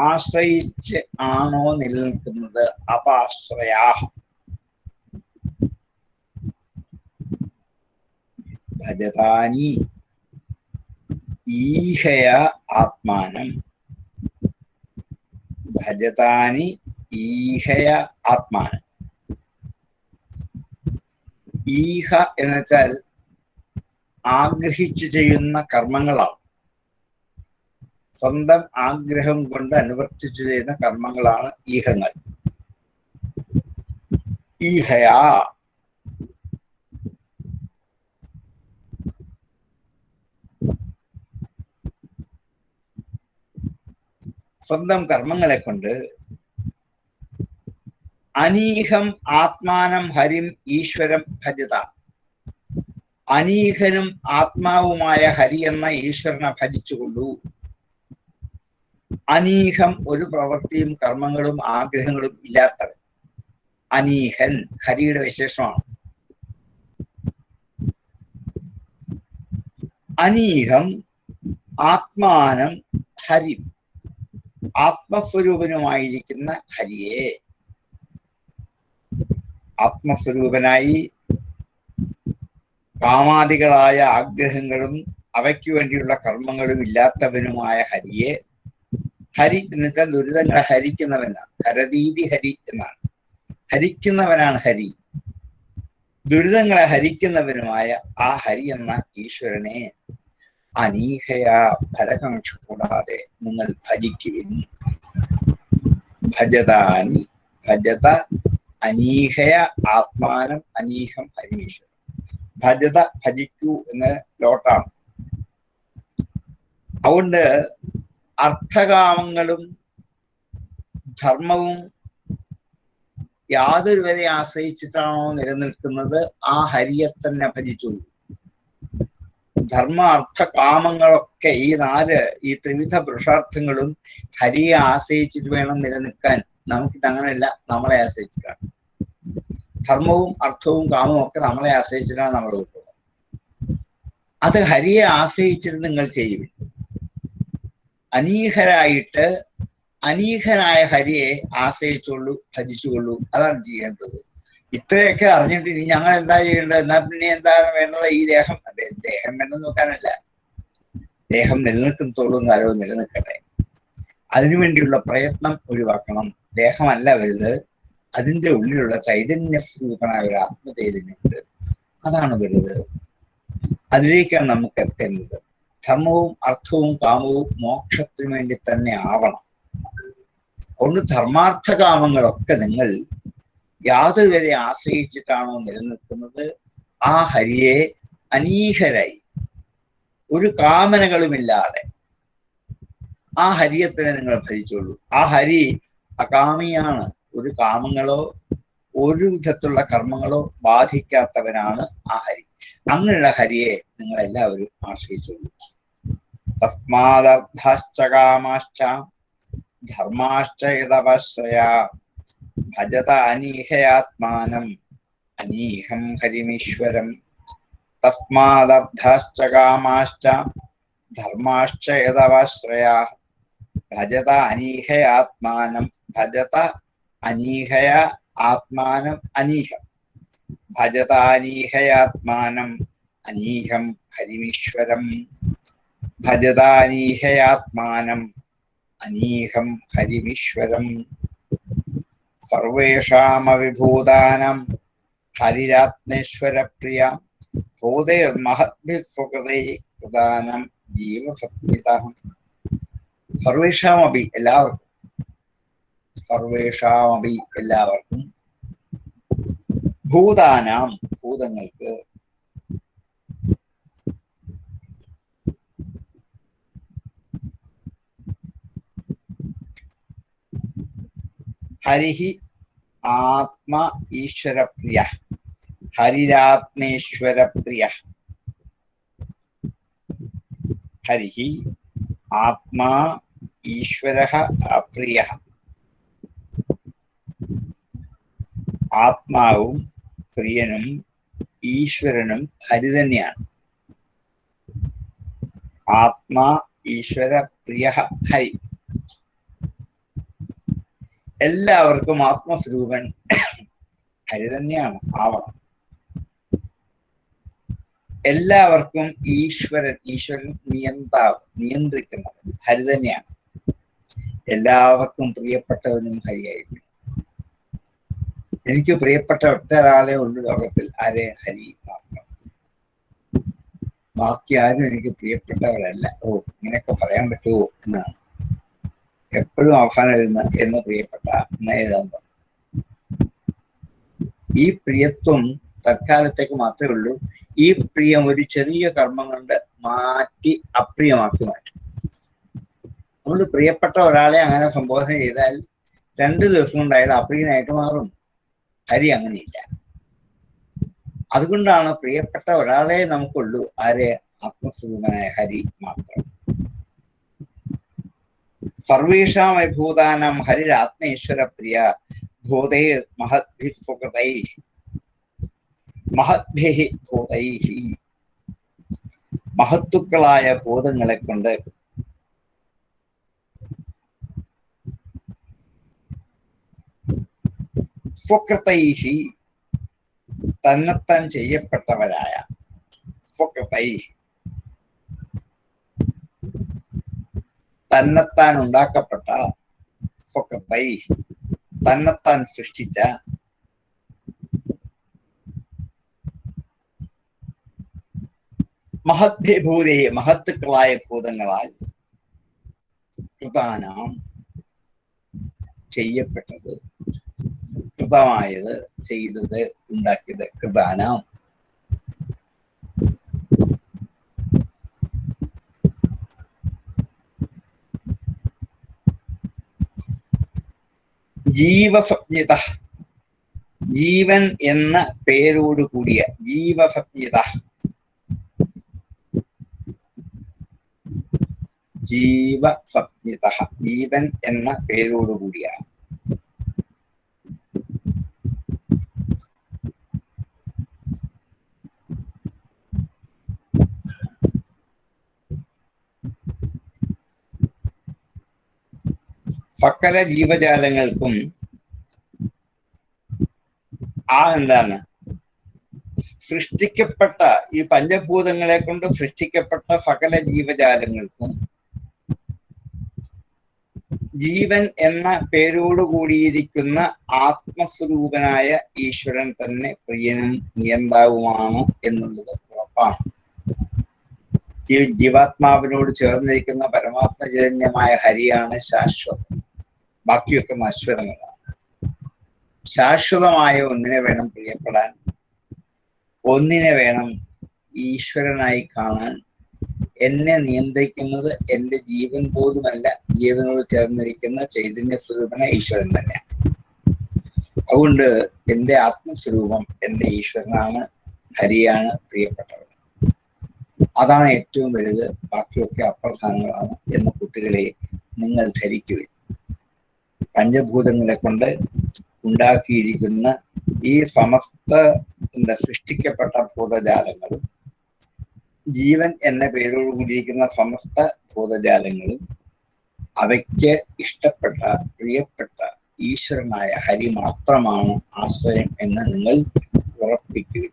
ആശ്രയിച്ച് ആണോ നിലനിൽക്കുന്നത്. അപാശ്രയാഹ ഭജതാനി ഈഹയ ആത്മാനം. ഭജതാനി ഈഹയ ആത്മാനം. ഈഹ എന്ന് വെച്ചാൽ ആഗ്രഹിച്ചു ചെയ്യുന്ന കർമ്മങ്ങളാണ്. സ്വന്തം ആഗ്രഹം കൊണ്ട് അനുവർത്തിച്ചു ചെയ്യുന്ന കർമ്മങ്ങളാണ് ഈഹങ്ങൾ. ഈഹയാ സ്വന്തം കർമ്മങ്ങളെ കൊണ്ട് അനീഹം ആത്മാനം ഹരിം ഈശ്വരം ഭജത, അനീഹനും ആത്മാവുമായ ഹരി എന്ന ഈശ്വരനെ ഭജിച്ചുകൊള്ളൂ. അനീഹം ഒരു പ്രവൃത്തിയും കർമ്മങ്ങളും ആഗ്രഹങ്ങളും ഇല്ലാത്തവൻ. അനീഹൻ ഹരിയുടെ വിശേഷമാണ്. അനീഹം ആത്മാനം ഹരി, ആത്മസ്വരൂപനുമായിരിക്കുന്ന ഹരിയെ. ആത്മസ്വരൂപനായി കാമാദികളായ ആഗ്രഹങ്ങളും അവയ്ക്ക് വേണ്ടിയുള്ള കർമ്മങ്ങളും ഇല്ലാത്തവനുമായ ഹരിയെ. ഹരി എന്ന് വെച്ചാൽ ദുരിതങ്ങളെ ഹരിക്കുന്നവനാണ്. ഹരതീതി ഹരി എന്നാണ്. ഹരിക്കുന്നവനാണ് ഹരി. ദുരിതങ്ങളെ ഹരിക്കുന്നവനുമായ ആ ഹരി എന്ന ഈശ്വരനെ അനീഹയ ഫലകാംക്ഷ കൂടാതെ നിങ്ങൾ ഭജിക്കുവിൻ. ഭജതാനി ഭജത അനീഹയ ആത്മാനം അനീഹം ഹരീശ്വരം. ഭജത ഭജിക്കൂ എന്ന് ലോട്ടാണ്. അതുകൊണ്ട് അർത്ഥകാമങ്ങളും ധർമ്മവും യാതൊരു വരെ ആശ്രയിച്ചിട്ടാണോ നിലനിൽക്കുന്നത് ആ ഹരിയെ തന്നെ ഭജിച്ചുള്ളൂ. ധർമ്മ അർത്ഥ കാമങ്ങളൊക്കെ ഈ ത്രിവിധ പുരുഷാർത്ഥങ്ങളും ഹരിയെ ആശ്രയിച്ചിട്ട് വേണം നിലനിൽക്കാൻ. നമുക്കിത് അങ്ങനെയല്ല, നമ്മളെ ആശ്രയിച്ചിട്ടാണ്. ധർമ്മവും അർത്ഥവും കാമവും ഒക്കെ നമ്മളെ ആശ്രയിച്ചിട്ടാണ് നമ്മൾ കൊണ്ടുപോകുന്നത്. അത് ഹരിയെ ആശ്രയിച്ചിട്ട് നിങ്ങൾ ചെയ്യുവിൻ. അനീഹരായിട്ട് അനീഹനായ ഹരിയെ ആശ്രയിച്ചുകൊള്ളൂ, ഭജിച്ചുകൊള്ളൂ. അതാണ് ചെയ്യേണ്ടത്. ഇത്രയൊക്കെ അറിഞ്ഞിട്ട് ഇനി ഞങ്ങൾ എന്താ ചെയ്യേണ്ടത്? എന്നാ പിന്നെ എന്താണ് വേണ്ടത്? ഈ ദേഹം വേണ്ടെന്ന് നോക്കാനല്ല, ദേഹം നിലനിൽക്കുന്നതോളം കാലവും നിലനിൽക്കട്ടെ. അതിനുവേണ്ടിയുള്ള പ്രയത്നം ഒഴിവാക്കണം. ദേഹമല്ല വലുത്, അതിൻ്റെ ഉള്ളിലുള്ള ചൈതന്യ സ്വരൂപനായ ഒരു ആത്മചൈതന്യമുണ്ട്, അതാണ് വലുത്. അതിലേക്കാണ് നമുക്ക് എത്തേണ്ടത്. ധർമ്മവും അർത്ഥവും കാമവും മോക്ഷത്തിന് വേണ്ടി തന്നെ ആവണം. അതുകൊണ്ട് ധർമാർത്ഥ കാമങ്ങളൊക്കെ നിങ്ങൾ യാതൊരു വരെ ആശ്രയിച്ചിട്ടാണോ നിലനിൽക്കുന്നത് ആ ഹരിയെ അനീഹരായി ഒരു കാമനകളുമില്ലാതെ ആ ഹരിയെ തന്നെ നിങ്ങൾ ഭജിച്ചോളൂ. ആ ഹരി അകാമിയാണ്. ഒരു കാമങ്ങളോ ഒരു വിധത്തിലുള്ള കർമ്മങ്ങളോ ബാധിക്കാത്തവനാണ് ആ ഹരി. അങ്ങനെയുള്ള ഹരിയെ നിങ്ങൾ എല്ലാവരും ആശ്രയിച്ചോളൂ. തസ്മാദർത്ഥാശ്ച കാമാശ്ച ധർമാശ്ച യദവശ്രയ ഭജത അനീഹയാത്മാനം അനീഹം ഹരിമീശ്വരം. തസ്മാദർത്ഥാശ്ച കാമാശ്ച ധർമാശ്ച യദവശ്രയ ഭജത അനീഹയാത്മാനം. ഭജത അനീഹയ ആത്മാനം അനീഹം. ഭജത അനീഹയാത്മാനം അനീഹം ഹരിമീശ്വരം. ഭജത അനീഹയാത്മാനം അനീഹം ഹരിമീശ്വരം. സർവേഷാമവിഭൂതാനാം ഹരിരാത്മേശ്വര പ്രിയ ഭൂതൈർമഹദ്ഭിः സുകൃതൈः കൃതാനാം ജീവസത്മിതഃ. സർവേഷാമപി എല്ലാവർക്കും, സർവേഷാമപി എല്ലാവർക്കും, ഭൂതാനാം ഭൂതങ്ങൾക്ക്, ഹരിഹി ആത്മ ഈശ്വരപ്രിയ ഹരിരാത്മേശ്വരപ്രിയ. ഹരിഹി ആത്മാ ഈശ്വരഃ അപ്രിയഃ. ആത്മാവും പ്രിയനും ഈശ്വരനും ഹരി തന്നെയാണ്. ആത്മാ ഈശ്വര പ്രിയ ഹരി. എല്ലാവർക്കും ആത്മസ്വരൂപൻ ഹരി തന്നെയാണ് ആവണം. എല്ലാവർക്കും ഈശ്വരൻ നിയന്ത്രിക്കുന്നവൻ ഹരി തന്നെയാണ്. എല്ലാവർക്കും പ്രിയപ്പെട്ടവനും ഹരിയായിരിക്കും. എനിക്ക് പ്രിയപ്പെട്ട ഒറ്റ ഒരാളെ ഉള്ളു ലോകത്തിൽ, ആരെ? ഹരി മാത്രം. ബാക്കി ആരും എനിക്ക് പ്രിയപ്പെട്ടവരല്ല. ഓ, ഇങ്ങനെയൊക്കെ പറയാൻ പറ്റുമോ എന്നാണ് എപ്പോഴും അവസാനം എന്ന് പ്രിയപ്പെട്ട എന്ന് എഴുതാൻ പറഞ്ഞു. ഈ പ്രിയത്വം തൽക്കാലത്തേക്ക് മാത്രമേ ഉള്ളൂ. ഈ പ്രിയം ഒരു ചെറിയ കർമ്മം കൊണ്ട് മാറ്റി അപ്രിയമാക്കി മാറ്റും. നമ്മൾ പ്രിയപ്പെട്ട ഒരാളെ അങ്ങനെ സംബോധന ചെയ്താൽ 2 ദിവസം കൊണ്ട് അയാൾ അപ്രിയനായിട്ട് മാറും. ഹരി അങ്ങനെയില്ല. അതുകൊണ്ടാണ് പ്രിയപ്പെട്ട ഒരാളെ നമുക്കുള്ളൂ. ആരെ? ആത്മസ്വരൂപനായ ഹരി മാത്രം. സർവേഷാം ഭൂതാനാം ഹരിരാത്മേശ്വര പ്രിയ ഭൂതൈ മഹദ്ഭിസ്വകൃതൈ മഹദ്ഭിഹി ഭൂതൈഹി. മഹത്തുക്കളായ ഭൂതങ്ങളെ കൊണ്ട് സ്വകൃതൈഹി തന്നെത്താൻ ചെയ്യപ്പെട്ടവരായ സ്വകൃതൈഹി തന്നെത്താൻ ഉണ്ടാക്കപ്പെട്ട സ്വകൃതൈഹി തന്നെത്താൻ സൃഷ്ടിച്ച മഹദ്ഭൂതേ മഹത്തുക്കളായ ഭൂതങ്ങളാൽ കൃതാനാം ചെയ്യപ്പെട്ടത് കൃതമായത് ചെയ്തത് ഉണ്ടാക്കിയത് കൃതാനാം. ജീവസഞ്ജിത ജീവൻ എന്ന പേരോട് കൂടിയ ജീവസഞ്ജിത ജീവസഞ്ജിത ജീവൻ എന്ന പേരോട് കൂടിയ സകല ജീവജാലങ്ങൾക്കും എന്താണ് സൃഷ്ടിക്കപ്പെട്ട ഈ പഞ്ചഭൂതങ്ങളെ കൊണ്ട് സൃഷ്ടിക്കപ്പെട്ട സകല ജീവജാലങ്ങൾക്കും ജീവൻ എന്ന പേരോട് കൂടിയിരിക്കുന്ന ആത്മസ്വരൂപനായ ഈശ്വരൻ തന്നെ പ്രിയനും നിയന്താവുമാണ് എന്നുള്ളത് ഉറപ്പാണ്. ജീവാത്മാവിനോട് ചേർന്നിരിക്കുന്ന പരമാത്മചൈതന്യമായ ഹരിയാണ് ശാശ്വതം. ബാക്കിയൊക്കെ നശ്വരങ്ങളാണ്. ശാശ്വതമായ ഒന്നിനെ വേണം പ്രിയപ്പെടാൻ, ഒന്നിനെ വേണം ഈശ്വരനായി കാണാൻ. എന്നെ നിയന്ത്രിക്കുന്നത് എൻ്റെ ജീവൻ പോലുമല്ല, ജീവനോട് ചേർന്നിരിക്കുന്ന ചൈതന്യ സ്വരൂപന ഈശ്വരൻ തന്നെയാണ്. അതുകൊണ്ട് എൻ്റെ ആത്മസ്വരൂപം എൻ്റെ ഈശ്വരനാണ്, ഹരിയാണ്, പ്രിയപ്പെട്ടവൻ. അതാണ് ഏറ്റവും വലുത്. ബാക്കിയൊക്കെ അപ്രധാനങ്ങളാണ് എന്ന് കുട്ടികളെ നിങ്ങൾ ധരിക്കുക. പഞ്ചഭൂതങ്ങളെ കൊണ്ട് ഉണ്ടാക്കിയിരിക്കുന്ന ഈ സമസ്ത സൃഷ്ടിക്കപ്പെട്ട ഭൂതജാലങ്ങളും ജീവൻ എന്ന പേരോട് കൂടിയിരിക്കുന്ന സമസ്ത ഭൂതജാലങ്ങളും അവയ്ക്ക് ഇഷ്ടപ്പെട്ട പ്രിയപ്പെട്ട ഈശ്വരനായ ഹരി മാത്രമാണ് ആശ്രയം എന്ന് നിങ്ങൾ ഉറപ്പിക്കുക.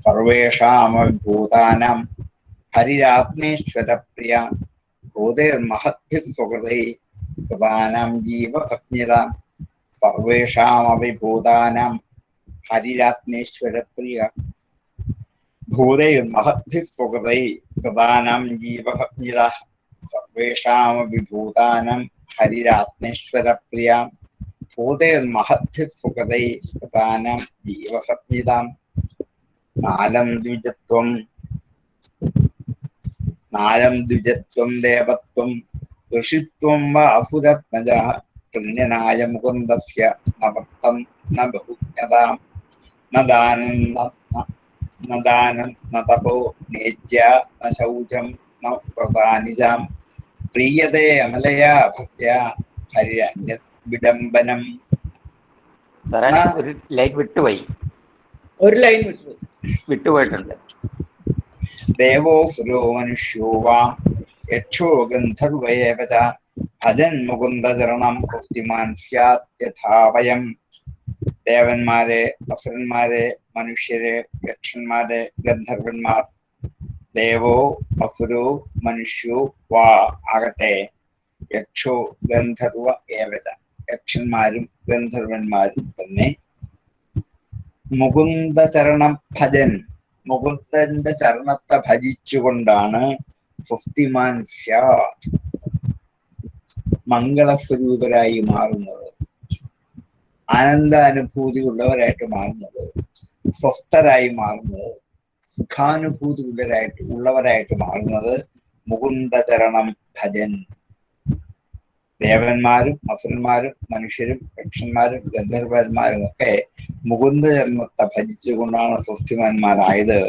സർവേഷാമഭൂതാനാം ഹരിരാത്മേശ്വര പ്രിയ ഭൂതൈർമഹദ്ഭിസ്വകൃതൈ കൃതാനാം ജീവസഞ്ജിതാം. സർവേഷാമഭിഭൂതാനാം ഹരിരാത്മേശ്വര പ്രിയ ഭൂതൈർമഹദ്ഭിസ്വകൃതൈ കൃതാനാം ജീവസഞ്ജിതാ. സർവേഷാമഭിഭൂതാനാം ഹരിരാത്മേശ്വര പ്രിയ ഭൂതൈർമഹദ്ഭിസ്വകൃതൈ കൃതാനാം ജീവസഞ്ജിതാം. നാലം ദ്വിജത്വം ദേവത്വം ഋഷിത്വം വ അസുരത്മജഃ പുണ്യനായ മുകുന്ദസ്യ നവൃത്തം ന ബഹുജ്ഞതാം ന ദാനം ന തപോ നേജ്യ ന ശൗചം ന വ്രതാനിജാം പ്രീയതേ അമലയാ ഭക്ത്യാ ഹരിരന്യ വിഡംബനം. ഒരു ലൈൻ വിട്ടുപോയി. ഒരു ലൈൻ വിട്ടുപോയിട്ടുണ്ട്. ദേവോ സുരോ മനുഷ്യോ വാ യക്ഷോ ഗന്ധർവ്വേവ ച ഭജൻ മുകുന്ദചരണം സ്വസ്തിമാൻ സ്യാത് യഥാ വയം. ദേവന്മാരെ, അസുരന്മാരെ, മനുഷ്യരെ, യക്ഷന്മാരെ, ഗന്ധർവന്മാർ. ദേവോ അസുരോ മനുഷ്യോ വാ ആകട്ടെ, യക്ഷോ ഗന്ധർവ ഏവച യക്ഷന്മാരും ഗന്ധർവന്മാരും തന്നെ. മുകുന്ദചരണം ഭജൻ മുകുന്ദന്റെ ചരണത്തെ ഭജിച്ചുകൊണ്ടാണ് സ്വസ്തിമാൻ സ്യാത് മംഗളസ്വരൂപരായി മാറുന്നത്, ആനന്ദാനുഭൂതി ഉള്ളവരായിട്ട് മാറുന്നത്, സ്വസ്ഥരായി മാറുന്നത്, സുഖാനുഭൂതി ഉള്ളവരായിട്ട് മാറുന്നത് മുകുന്ദചരണം ഭജൻ ദേവന്മാരും അസുരന്മാരും മനുഷ്യരും യക്ഷന്മാരും ഗന്ധർവന്മാരും ഒക്കെ മുകുന്ദ ജന്മത്തെ ഭജിച്ചുകൊണ്ടാണ് സ്വസ്തിമാന്മാരായത്.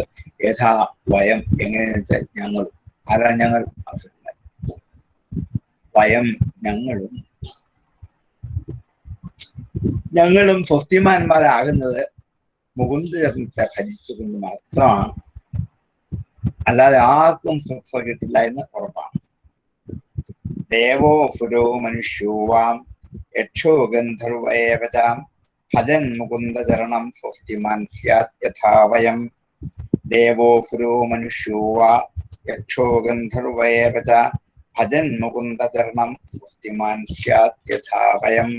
യഥാ വയം, എങ്ങനെയെന്ന് വെച്ചാൽ ഞങ്ങൾ. ആരാ ഞങ്ങൾ? അസുരന്മാർ. വയം, ഞങ്ങളും സ്വസ്തിമാന്മാരാകുന്നത് മുകുന്ദ ജന്മത്തെ ഭജിച്ചുകൊണ്ട് മാത്രമാണ്. അല്ലാതെ ആർക്കും സ്വസ്ഥ കിട്ടില്ല എന്ന് ഉറപ്പാണ്. ദേവോ സുരോ മനുഷ്യോ വാം യക്ഷോ ഗന്ധർവയേവചാം ഭജൻ മുകുന്ദചരണം സ്വസ്തിമാൻ സ്യാത് യഥാ വയം. ദേവോ സുരോ മനുഷ്യോ വാ യക്ഷോ ഗന്ധർവയേവച ഭജൻ മുകുന്ദചരണം സ്വസ്തിമാൻ സ്യാത് യഥാ വയം.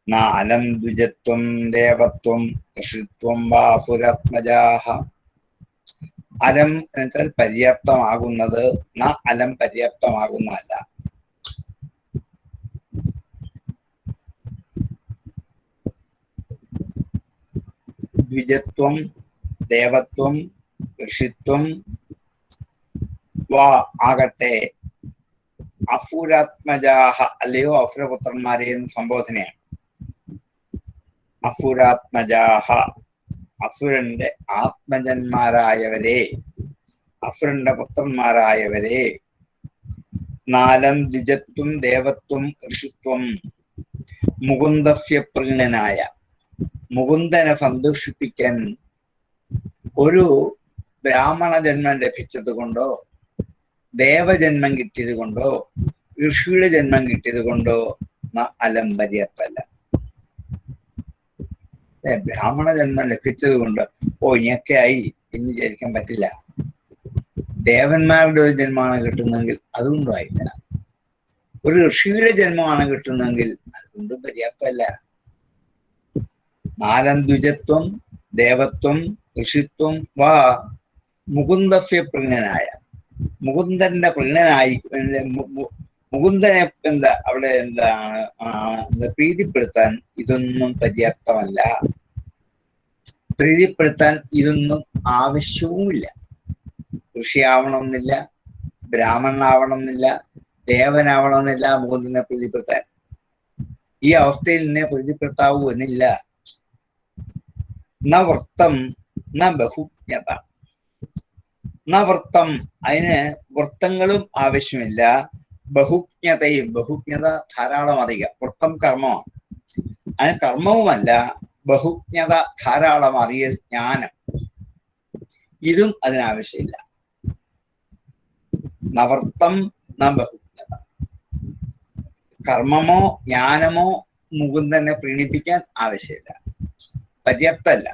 നാലം ദ്വിജത്വം ദേവത്വം ഋഷിത്വം വാസുരാത്മജാഃ. അലം എന്നുവെച്ചാൽ പര്യാപ്തമാകുന്നത്, അലം പര്യാപ്തമാകുന്നതല്ല. ദ്വിജത്വം ദേവത്വം ഋഷിത്വം വാ ആകട്ടെ അസുരാത്മജാഹ, അല്ലയോ അസുരപുത്രന്മാരെ എന്ന് സംബോധനയാണ്. അസുരാത്മജാഹ, അസുരന്റെ ആത്മജന്മാരായവരെ, അസുരന്റെ പുത്രന്മാരായവരെ. നാലം ദ്വിജത്വം ദേവത്വം ഋഷിത്വം, മുകുന്ദസ്യ പ്രീണനായ, മുകുന്ദനെ സന്തോഷിപ്പിക്കാൻ ഒരു ബ്രാഹ്മണ ജന്മം ലഭിച്ചത് കൊണ്ടോ ദേവജന്മം കിട്ടിയത് കൊണ്ടോ ഋഷിയുടെ ജന്മം കിട്ടിയത് കൊണ്ടോ അലം പര്യാപ്തമല്ല. ബ്രാഹ്മണ ജന്മം ലഭിച്ചത് കൊണ്ട് ഇനിയൊക്കെ ആയി എന്ന് വിചാരിക്കാൻ പറ്റില്ല. ദേവന്മാരുടെ ഒരു ജന്മമാണ് കിട്ടുന്നതെങ്കിൽ അതുകൊണ്ടും ആയില്ല. ഒരു ഋഷിയുടെ ജന്മമാണ് കിട്ടുന്നതെങ്കിൽ അതുകൊണ്ടും പര്യാപ്തമല്ല. നാലം ദ്വിജത്വം ദേവത്വം ഋഷിത്വം വാ മുകുന്ദസ്യ പ്രീണനായ, മുകുന്ദന്റെ പ്രീണനായി, മുകുന്ദനെ അവിടെ എന്താണ് പ്രീതിപ്പെടുത്താൻ ഇതൊന്നും പര്യാപ്തമല്ല. പ്രീതിപ്പെടുത്താൻ ഇതൊന്നും ആവശ്യവുമില്ല. ഋഷിയാവണമെന്നില്ല, ബ്രാഹ്മണനാവണമെന്നില്ല, ദേവനാവണമെന്നില്ല മുകുന്ദനെ പ്രീതിപ്പെടുത്താൻ. ഈ അവസ്ഥയിൽ നിന്നെ പ്രീതിപ്പെടുത്താവൂ എന്നില്ല. ന വൃത്തം ന ബഹുജ്ഞത. ന വൃത്തം, അതിന് വൃത്തങ്ങളും ആവശ്യമില്ല. ബഹുജ്ഞതയും, ബഹുജ്ഞത ധാരാളം അറിയുക. വൃത്തം കർമ്മമാണ്, അതിന് കർമ്മവുമല്ല. ബഹുജ്ഞത ധാരാളം അറിയൽ, ജ്ഞാനം, ഇതും അതിനാവശ്യമില്ല. നവൃത്തം ന ബഹുജ്ഞത. കർമ്മമോ ജ്ഞാനമോ മുകുന്ദനെ പ്രീണിപ്പിക്കാൻ ആവശ്യമില്ല, പര്യാപ്തമല്ല.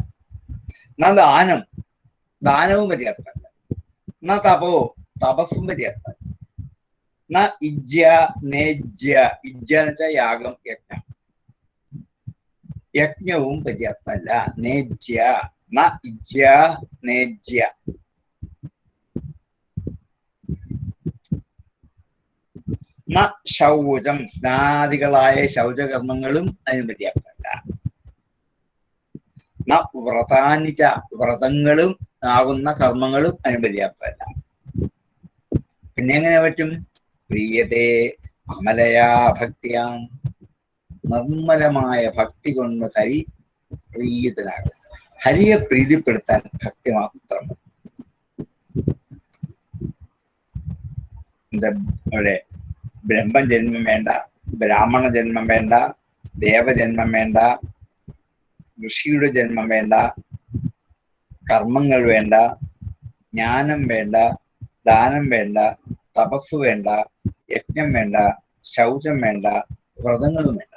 ന ദാനം, ദാനവും പര്യാപ്തമല്ല. ന തപോ, തപസ്സും പര്യാപ്തമല്ല. ന ഇജ്യ നേജ്യ, ഇജ്യ എന്ന് വെച്ചാൽ യാഗം, യജ്ഞം, യജ്ഞവും പര്യാപ്തമല്ല. നേജ്യ, ന ഇജ്യ നേജ്യ. ന ശൗചം, സ്നാദികളായ ശൗചകർമ്മങ്ങളും അതിന് പര്യാപ്തമല്ല. ന വ്രതാനിച്ച, വ്രതങ്ങളും ആകുന്ന കർമ്മങ്ങളും അതിന് പര്യാപ്തമല്ല. പിന്നെ എങ്ങനെ പറ്റും? പ്രിയതേ അമലയാ ഭക്തിയാം, നിർമ്മലമായ ഭക്തി കൊണ്ട് ഹരി പ്രീതനാകും. ഹരിയെ പ്രീതിപ്പെടുത്താൻ ഭക്തി മാത്രം. അവിടെ ബ്രഹ്മജന്മം വേണ്ട, ബ്രാഹ്മണ ജന്മം വേണ്ട, ദേവജന്മം വേണ്ട, ഋഷിയുടെ ജന്മം വേണ്ട, കർമ്മങ്ങൾ വേണ്ട, ജ്ഞാനം വേണ്ട, ദാനം വേണ്ട, തപസ് വേണ്ട, യജ്ഞം വേണ്ട, ശൗചം വേണ്ട, വ്രതങ്ങളും വേണ്ട.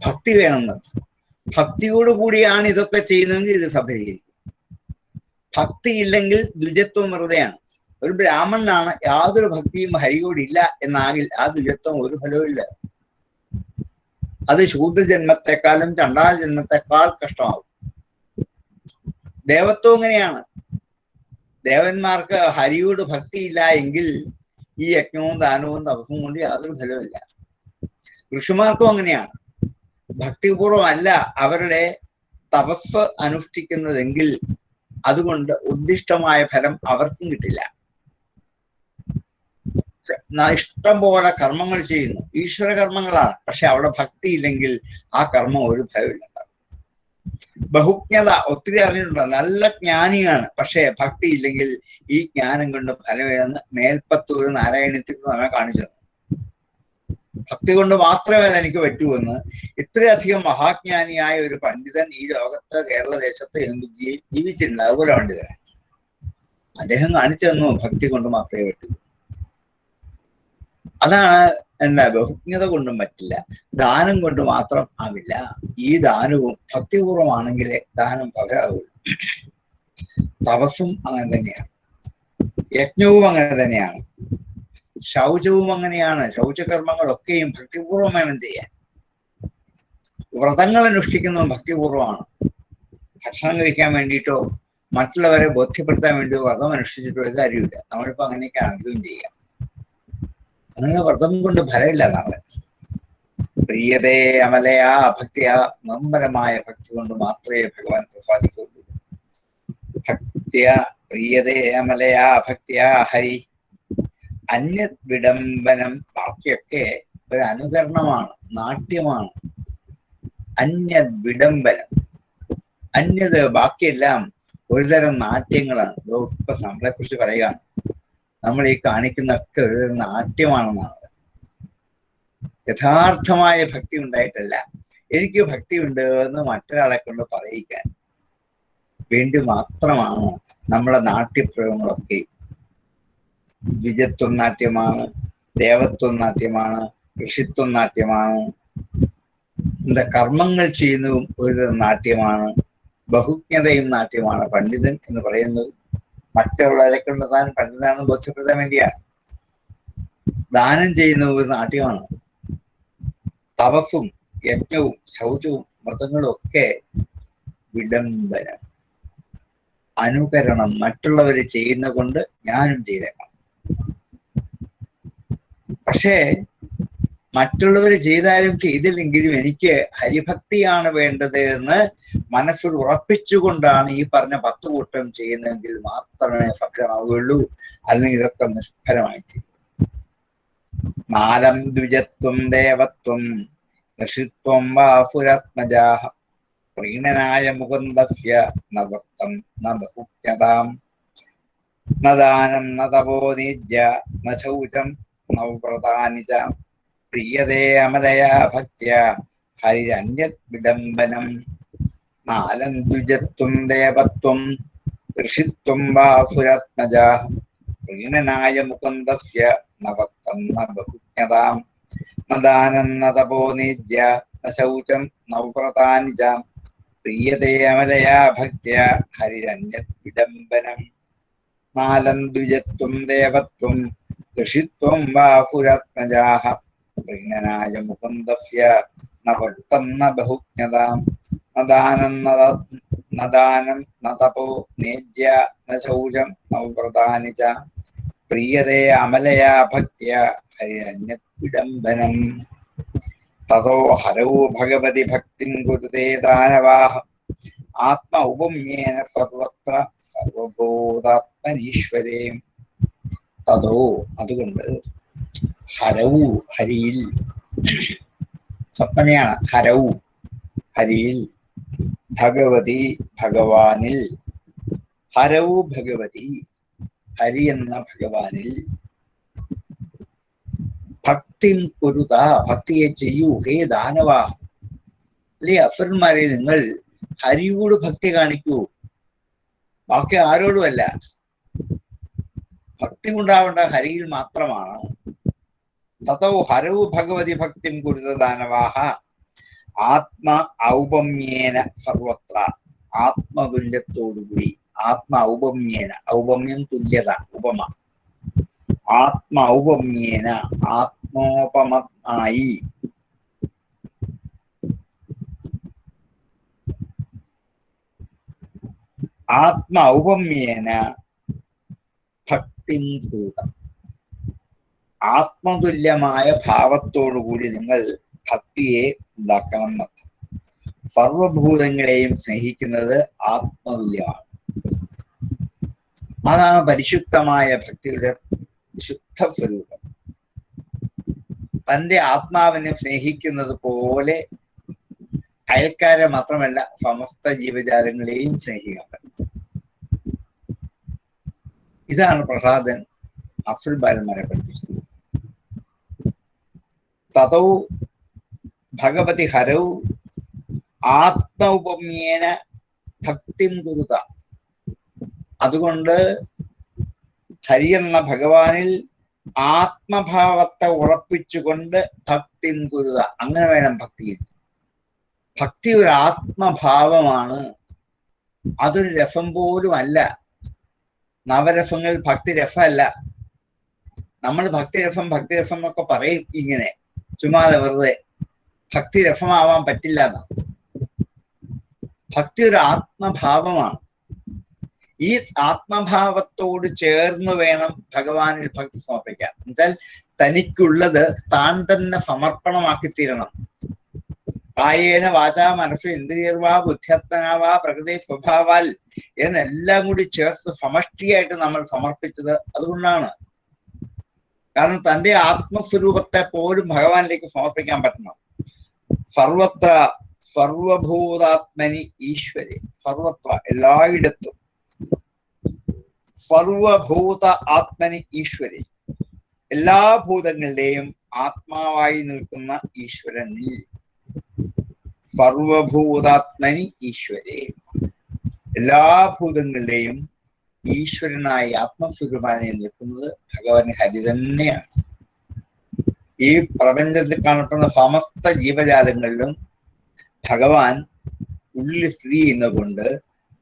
ഭക്തി വേണമെന്ന്. ഭക്തിയോട് കൂടിയാണ് ഇതൊക്കെ ചെയ്യുന്നതെങ്കിൽ ഇത് സഫലീകരിക്കും. ഭക്തി ഇല്ലെങ്കിൽ ദ്വിജത്വം വെറുതെയാണ്. ഒരു ബ്രാഹ്മണനാണ്, യാതൊരു ഭക്തിയും ഹരിയോടില്ല എന്നാകിൽ ആ ദ്വിജത്വം ഒരു ഫലവും ഇല്ല. അത് ശൂദ്രജന്മത്തെക്കാളും ചണ്ടാല ജന്മത്തെക്കാൾ കഷ്ടമാവും. ദേവത്വം എങ്ങനെയാണ്? ദേവന്മാർക്ക് ഹരിയോട് ഭക്തിയില്ല എങ്കിൽ ഈ യജ്ഞവും ദാനവും തപസ്സും കൊണ്ട് യാതൊരു ഫലവുമില്ല. ഋഷിമാർക്കും അങ്ങനെയാണ്. ഭക്തിപൂർവമല്ല അവരുടെ തപസ് അനുഷ്ഠിക്കുന്നതെങ്കിൽ അതുകൊണ്ട് ഉദ്ദിഷ്ടമായ ഫലം അവർക്കും കിട്ടില്ല. ഇഷ്ടം പോലെ കർമ്മങ്ങൾ ചെയ്യുന്നു, ഈശ്വര കർമ്മങ്ങളാണ്. പക്ഷെ അവിടെ ഭക്തി ഇല്ലെങ്കിൽ ആ കർമ്മം ഒരു ഫലമില്ല. ബഹുജ്ഞത ഒത്തിരി അറിഞ്ഞിട്ടുണ്ട്, നല്ല ജ്ഞാനിയാണ്, പക്ഷെ ഭക്തി ഇല്ലെങ്കിൽ ഈ ജ്ഞാനം കൊണ്ട് ഫലമില്ലെന്ന് മേൽപ്പത്തൂർ നാരായണത്തിൽ നമ്മെ കാണിച്ചു. ഭക്തി കൊണ്ട് മാത്രമേ അതെനിക്ക് പറ്റൂവെന്ന് ഇത്രയധികം മഹാജ്ഞാനിയായ ഒരു പണ്ഡിതൻ ഈ ലോകത്ത് കേരളദേശത്ത് ജീവിച്ചിട്ടുണ്ട്. അതുപോലെ പണ്ഡിതൻ അദ്ദേഹം കാണിച്ചു തന്നു ഭക്തി കൊണ്ട് മാത്രമേ പറ്റൂ. അതാണ് എന്താ, ബഹുജ്ഞത കൊണ്ടും പറ്റില്ല, ദാനം കൊണ്ട് മാത്രം ആവില്ല. ഈ ദാനവും ഭക്തിപൂർവമാണെങ്കിലേ ദാനം ഫലമാകുള്ളൂ. തപസ്സും അങ്ങനെ തന്നെയാണ്, യജ്ഞവും അങ്ങനെ തന്നെയാണ്, ശൗചവും അങ്ങനെയാണ്. ശൗചകർമ്മങ്ങളൊക്കെയും ഭക്തിപൂർവം വേണം ചെയ്യാൻ. വ്രതങ്ങൾ അനുഷ്ഠിക്കുന്നതും ഭക്തിപൂർവമാണ്. ഭക്ഷണം കഴിക്കാൻ വേണ്ടിയിട്ടോ മറ്റുള്ളവരെ ബോധ്യപ്പെടുത്താൻ വേണ്ടിയോ വ്രതം അനുഷ്ഠിച്ചിട്ടോ ഒരു കാര്യമില്ല. നമ്മളിപ്പോ അങ്ങനെയൊക്കെയാണ് അധികം ചെയ്യുക. അങ്ങനെ വ്രതം കൊണ്ട് ഫലമില്ല. നമ്മളെ പ്രിയതേ അമലയാ ഭക്തിയാ, നമ്പരമായ ഭക്തി കൊണ്ട് മാത്രമേ ഭഗവാൻ പ്രസാദിക്കുള്ളൂ. ഭക്തിയ പ്രിയതേ അമലയാ ഭക്തിയാ ഹരി. അന്യത് വിഡംബനം, ബാക്കിയൊക്കെ ഒരു അനുകരണമാണ്, നാട്യമാണ്. അന്യത് വിഡംബനം, അന്യത് ബാക്കിയെല്ലാം ഒരുതരം നാട്യങ്ങളാണ്. ഇപ്പൊ നമ്മളെ കുറിച്ച് പറയുകയാണ്, നമ്മൾ ഈ കാണിക്കുന്നൊക്കെ ഒരുതരം നാട്യമാണെന്നാണ്. യഥാർത്ഥമായ ഭക്തി ഉണ്ടായിട്ടല്ല, എനിക്ക് ഭക്തി ഉണ്ട് എന്ന് മറ്റൊരാളെ കൊണ്ട് പറയിക്കാൻ വേണ്ടി മാത്രമാണ് നമ്മളെ നാട്യപ്രയോഗങ്ങളൊക്കെ. ദ്വിജത്വം നാട്യമാണ്, ദേവത്വം നാട്യമാണ്, ഋഷിത്വം നാട്യമാണ്, എന്താ കർമ്മങ്ങൾ ചെയ്യുന്നതും ഒരു നാട്യമാണ്, ബഹുജ്ഞതയും നാട്യമാണ്. പണ്ഡിതൻ എന്ന് പറയുന്നത് മറ്റുള്ളവരെ കൊണ്ട് താൻ പണ്ഡിതനാണെന്ന് ബോധ്യപ്പെടുത്താൻ വേണ്ടിയാണ്. ദാനം ചെയ്യുന്ന ഒരു നാട്യമാണ്. തപസ്സും യജ്ഞവും ശൗചവും വ്രതങ്ങളും ഒക്കെ വിഡംബനം, അനുകരണം. മറ്റുള്ളവർ ചെയ്യുന്ന കൊണ്ട് ഞാനും ചെയ്തേക്കാം. പക്ഷേ മറ്റുള്ളവർ ചെയ്താലും ചെയ്തില്ലെങ്കിലും എനിക്ക് ഹരിഭക്തിയാണ് വേണ്ടത് എന്ന് മനസ്സിൽ ഉറപ്പിച്ചുകൊണ്ടാണ് ഈ പറഞ്ഞ 10 കൂട്ടം ചെയ്യുന്നതെങ്കിൽ മാത്രമേ ഫലമാവുകയുള്ളൂ. അല്ലെങ്കിൽ ഇതൊക്കെ നിഷ്ഫലമായി ചെയ്യും. നാലം ദ്വിജത്വം ദേവത്വം ഋഷിത്വം വാസുരത്മജാഹ. പ്രീണനായ മുകുന്ദസ്യ നവക്തം ന ബഹുജ്ഞതാം ന ദാനം ന തപോനിജ്യ ന ശൗചം നവ്രതാനി ച. പ്രിയതേ അമലയാ ഭക്ത്യ ഹരിരന്യത് വിഡംബനം. നാലം ദ്വിജത്വം ദേവത്വം ഋഷിത്വം വാസുരത്മജാഹ. പ്രീണനായ മുകുന്ദസ്യ നവക്തം ന ബഹുജ്ഞതാം ന ദാനം ന തപോനിജ്യ ന ശൗചം നവ്രതാനി ച. പ്രിയതേ അമലയാ ഭക്ത്യ ഹരിരന്യത് വിഡംബനം. നാലം ദ്വിജത്വം ദേവത്വം ഋഷിത്വം വാസുരത്മജാഹ. പ്രീണനായ മുകുന്ദസ്യ നവക്തം ന ബഹുജ്ഞതാം ന ദാനം ന തപോ നേജ്യ ന ശൗചം നവ്രതാനി ച. പ്രിയതേ അമലയാ ഭക്ത്യ ഹരിരന്യത് വിഡംബനം. തതോ ഹരൗ ഭഗവതി ഭക്തിം കുരുതേ ദാനവാഹ. ആത്മ ഉപമ്യേന സർവത്ര സർവഭൂതാത്മനീശ്വരേ. തതോ അതുകൊണ്ട്, ഹരവു ഹരിയിൽ, സപ്തമിയാണ് ഹരവു ഹരിയിൽ, ഭഗവതി ഭഗവാനിൽ, ഹരവു ഭഗവതി ഹരി എന്ന ഭഗവാനിൽ, ഭക്തിം കുരുത ഭക്തിയെ ചെയ്യൂ ഹേ ദാനവ. അല്ലേ അസുരന്മാരെ, നിങ്ങൾ ഹരിയോട് ഭക്തി കാണിക്കൂ, ബാക്കി ആരോടുമല്ല. ഭക്തി ഉണ്ടാവേണ്ട ഹരിയിൽ മാത്രമാണ്. തതോ ഹരവു ഭഗവതി ഭക്തിം കുരുത ദാനവാഹ. ആത്മ ഔപമ്യേന സർവത്ര, ആത്മതുല്യത്തോടുകൂടി, ആത്മ ഔപമ്യേന, ഔപമ്യം തുല്യത, ഉപമ, ആത്മ ഔപമ്യേന ആത്മോപമമായി, ആത്മ ഔപമ്യേന ഭക്തിം കുരുത. ആത്മതുല്യമായ ഭാവത്തോടുകൂടി നിങ്ങൾ ഭക്തിയെ ഉണ്ടാക്കണം എന്നർത്ഥം. സർവഭൂതങ്ങളെയും സ്നേഹിക്കുന്നത് ആത്മതുല്യമാണ്. അതാണ് പരിശുദ്ധമായ ഭക്തിയുടെ ശുദ്ധ സ്വരൂപം. തൻ്റെ ആത്മാവിനെ സ്നേഹിക്കുന്നത് പോലെ അയൽക്കാരെ മാത്രമല്ല സമസ്ത ജീവജാലങ്ങളെയും സ്നേഹിക്കാൻ പറ്റും. ഇതാണ് പ്രഹ്ലാദൻ അസുര ബാലന്മാരെ പഠിപ്പിച്ചത്. തതോ ഭഗവതി ഹരൗ ആത്മൗപമ്യേന ഭക്തിം കുരുത. അതുകൊണ്ട് ഹരി എന്ന ഭഗവാനിൽ ആത്മഭാവത്തെ ഉറപ്പിച്ചുകൊണ്ട് ഭക്തിം കുരുത. അങ്ങനെ വേണം ഭക്തി. ഭക്തി ഒരു ആത്മഭാവമാണ്, അതൊരു രസം പോലും അല്ല. നവരസങ്ങളിൽ ഭക്തി രസമല്ല. നമ്മൾ ഭക്തിരസം എന്നൊക്കെ പറയും ഇങ്ങനെ ചുമ്മാതെ വെറുതെ. ഭക്തി രസമാവാൻ പറ്റില്ല എന്നാണ്. ഭക്തി ഒരു ആത്മഭാവമാണ്. ഈ ആത്മഭാവത്തോട് ചേർന്ന് വേണം ഭഗവാനിൽ ഭക്തി സമർപ്പിക്കാൻ. എന്നുവെച്ചാൽ തനിക്കുള്ളത് താൻ തന്നെ സമർപ്പണമാക്കി തീരണം. കായേന വാചാ മനസ്സു ഇന്ദ്രിയർവാ ബുദ്ധ്യത്മനാവാ പ്രകൃതി സ്വഭാവാൽ എന്നെല്ലാം കൂടി ചേർത്ത് സമഷ്ടിയായിട്ട് നമ്മൾ സമർപ്പിച്ചത് അതുകൊണ്ടാണ്. കാരണം തൻ്റെ ആത്മസ്വരൂപത്തെ പോലും ഭഗവാനിലേക്ക് സമർപ്പിക്കാൻ പറ്റണം. സർവത്ര സർവഭൂതാത്മനി ഈശ്വരി. സർവത്ര എല്ലായിടത്തും സർവഭൂത ആത്മനി ഈശ്വരി. എല്ലാ ഭൂതങ്ങളുടെയും ആത്മാവായി നിൽക്കുന്ന ഈശ്വരനിൽ. സർവഭൂതാത്മനി ഈശ്വരി. എല്ലാ ഭൂതങ്ങളുടെയും ഈശ്വരനായി ആത്മസ്വരൂപനായി നിൽക്കുന്നത് ഭഗവാൻ ഹരി തന്നെയാണ്. ഈ പ്രപഞ്ചത്തിൽ കാണപ്പെടുന്ന സമസ്ത ജീവജാലങ്ങളിലും ഭഗവാൻ ഉള്ളിൽ സ്ഥിതി ചെയ്യുന്നതുകൊണ്ട്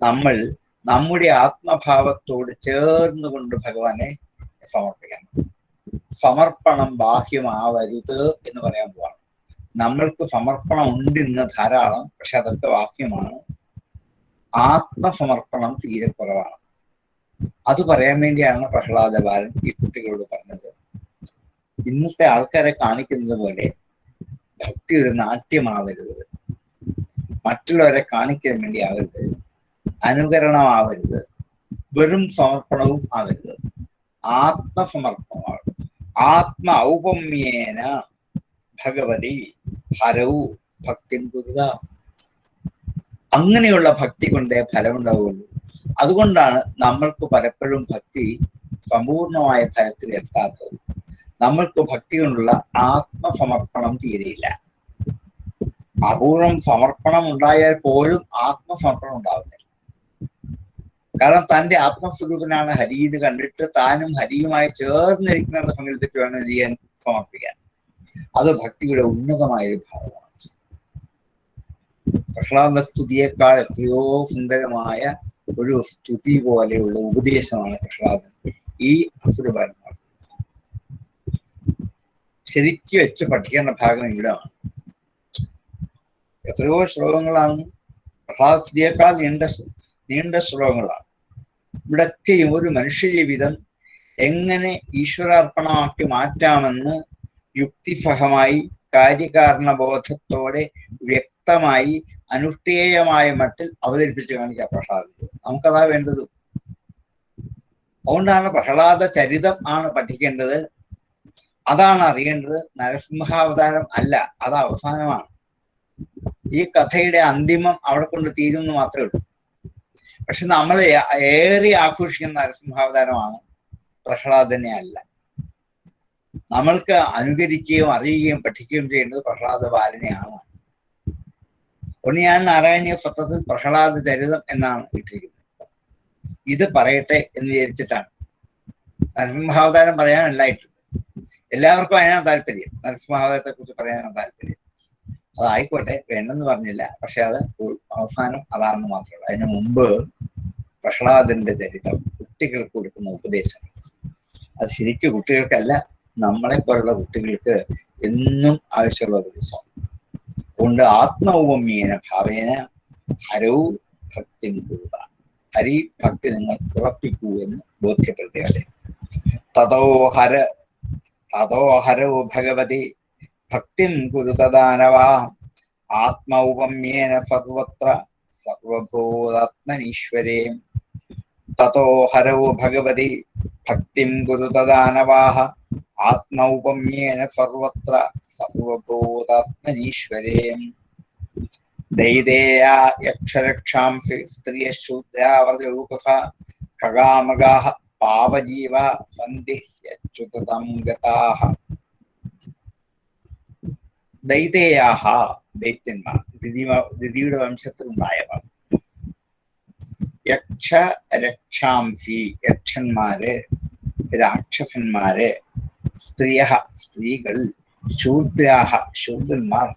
നമ്മൾ നമ്മുടെ ആത്മഭാവത്തോട് ചേർന്നുകൊണ്ട് ഭഗവാനെ സമർപ്പിക്കണം. സമർപ്പണം ബാഹ്യമാവരുത് എന്ന് പറയാൻ പോവാണ്. നമ്മൾക്ക് സമർപ്പണം ഉണ്ട് ഇന്ന് ധാരാളം, പക്ഷെ അതൊക്കെ ബാഹ്യമാണ്. ആത്മസമർപ്പണം തീരെ കുറവാണ്. അത് പറയാൻ വേണ്ടിയാണ് പ്രഹ്ലാദ ബാലൻ ഈ കുട്ടികളോട് പറഞ്ഞത്. ഇന്നത്തെ ആൾക്കാരെ കാണിക്കുന്നത് പോലെ ഭക്തി ഒരു നാട്യമാവരുത്, മറ്റുള്ളവരെ കാണിക്കാൻ വേണ്ടി ആവരുത്, അനുകരണമാവരുത്, വെറും സമർപ്പണവും ആവരുത്. ആത്മസമർപ്പണമാണ്. ആത്മ ഔപമ്യേന ഭഗവതി ഹരവും ഭക്തി കുരുത. അങ്ങനെയുള്ള ഭക്തി കൊണ്ടേ ഫലമുണ്ടാവുള്ളൂ. അതുകൊണ്ടാണ് നമ്മൾക്ക് പലപ്പോഴും ഭക്തി സമ്പൂർണമായ ഫലത്തിൽ എത്താത്തത്. നമ്മൾക്ക് ഭക്തി കൊണ്ടുള്ള ആത്മസമർപ്പണം തീരെയില്ല. അപൂർവം സമർപ്പണം ഉണ്ടായാൽ പോലും ആത്മസമർപ്പണം ഉണ്ടാവുന്നില്ല. കാരണം തൻ്റെ ആത്മസ്വരൂപനാണ് ഹരി ഇത് കണ്ടിട്ട് താനും ഹരിയുമായി ചേർന്നിരിക്കുന്ന സങ്കല്പിച്ച് വേണം ചെയ്യാൻ സമർപ്പിക്കാൻ. അത് ഭക്തിയുടെ ഉന്നതമായ ഒരു ഭാവമാണ്. പ്രഹ്ലാദ സ്തുതിയേക്കാൾ എത്രയോ സുന്ദരമായ ഒരു സ്തുതി പോലെയുള്ള ഉപദേശമാണ് പ്രഹ്ലാദൻ ഈ അസുരബാലന്മാർ. ശരിക്കും വെച്ച് പഠിക്കേണ്ട ഭാഗം ഇവിടെയാണ്. എത്രയോ ശ്ലോകങ്ങളാണ്. പ്രഹ്ലാദ സ്തുതിയേക്കാൾ നീണ്ട ശ്ലോകങ്ങളാണ്. ഇവിടൊക്കെയും ഒരു മനുഷ്യജീവിതം എങ്ങനെ ഈശ്വരാർപ്പണമാക്കി മാറ്റാമെന്ന് യുക്തിസഹമായി കാര്യകാരണബോധത്തോടെ വ്യക്തമായി അനുഷ്ഠേയമായ മട്ടിൽ അവതരിപ്പിച്ച് കാണിക്കാം പ്രഹ്ലാദൻ. നമുക്കതാ വേണ്ടത്. അതുകൊണ്ടാണ് പ്രഹ്ലാദ ചരിതം ആണ് പഠിക്കേണ്ടത്, അതാണ് അറിയേണ്ടത്. നരസിംഹാവതാരം അല്ല, അത് അവസാനമാണ്. ഈ കഥയുടെ അന്തിമം അവിടെ കൊണ്ട് തീരുമെന്ന് മാത്രമേ ഉള്ളൂ. പക്ഷെ നമ്മൾ ഏറെ ആഘോഷിക്കുന്ന നരസിംഹാവതാരമാണ്, പ്രഹ്ലാദനെ അല്ല. നമ്മൾക്ക് അനുകരിക്കുകയും അറിയുകയും പഠിക്കുകയും ചെയ്യേണ്ടത് പ്രഹ്ലാദ ബാലനെയാണ്. ഒന്ന് ഞാൻ നാരായണീയ സത്യത്തിൽ പ്രഹ്ലാദ ചരിതം എന്നാണ് ഇട്ടിരിക്കുന്നത്. ഇത് പറയട്ടെ എന്ന് വിചാരിച്ചിട്ടാണ്. നരസിംഹാവതാരം പറയാനല്ല ഇട്ടത്. എല്ലാവർക്കും അതിനാണ് താല്പര്യം, നരസിംഹാവതാരത്തെ കുറിച്ച് പറയാനാണ് താല്പര്യം. അതായിക്കോട്ടെ, വേണ്ടെന്ന് പറഞ്ഞില്ല. പക്ഷെ അത് അവസാനം അതാണെന്ന് മാത്രമേ ഉള്ളൂ. അതിനു മുമ്പ് പ്രഹ്ലാദന്റെ ചരിത്രം കുട്ടികൾക്ക് കൊടുക്കുന്ന ഉപദേശങ്ങൾ, അത് ശരിക്കും കുട്ടികൾക്കല്ല, നമ്മളെ പോലുള്ള കുട്ടികൾക്ക് എന്നും ആവശ്യമുള്ള ഉപദേശമാണ്. അതുകൊണ്ട് ആത്മൗപമ്യേന ഭാവേന ഹരവും ഭക്തി കുരുത. ഹരി ഭക്തി നിങ്ങൾ ഉറപ്പിക്കൂ എന്ന് ബോധ്യപ്പെടുത്തിയാതെ. തതോ ഹരോ ഭഗവതി ഭക്തിം കുരുതദാനവാ ആത്മൗപമ്യേന സർവത്ര സർവഭൂതാത്മനീശ്വരേ. തതോ ഹരോ ഭഗവതി ഭക്തിം കുരുതദാനവാ ആത്മൗപമ്യേന സർവത്ര സർവഭൂതാത്മനീശ്വരേ ദൈതേയ യക്ഷരക്ഷാംസി സ്ത്രീയശൂദ്രാവൃതരൂപസ ഖഗാമഗാഃ പാവജീവ സന്തി യച്യുതതം ഗതാഃ. ദൈതേയാഹ ദൈത്യന്മാർ, ദിതിയുടെ വംശത്തിൽ ഉണ്ടായവർ. യക്ഷ രക്ഷാംസി യക്ഷന്മാര്, രാക്ഷസന്മാര്, സ്ത്രീയ സ്ത്രീകൾ, ശൂദ്രാഹ ശൂദ്രന്മാർ,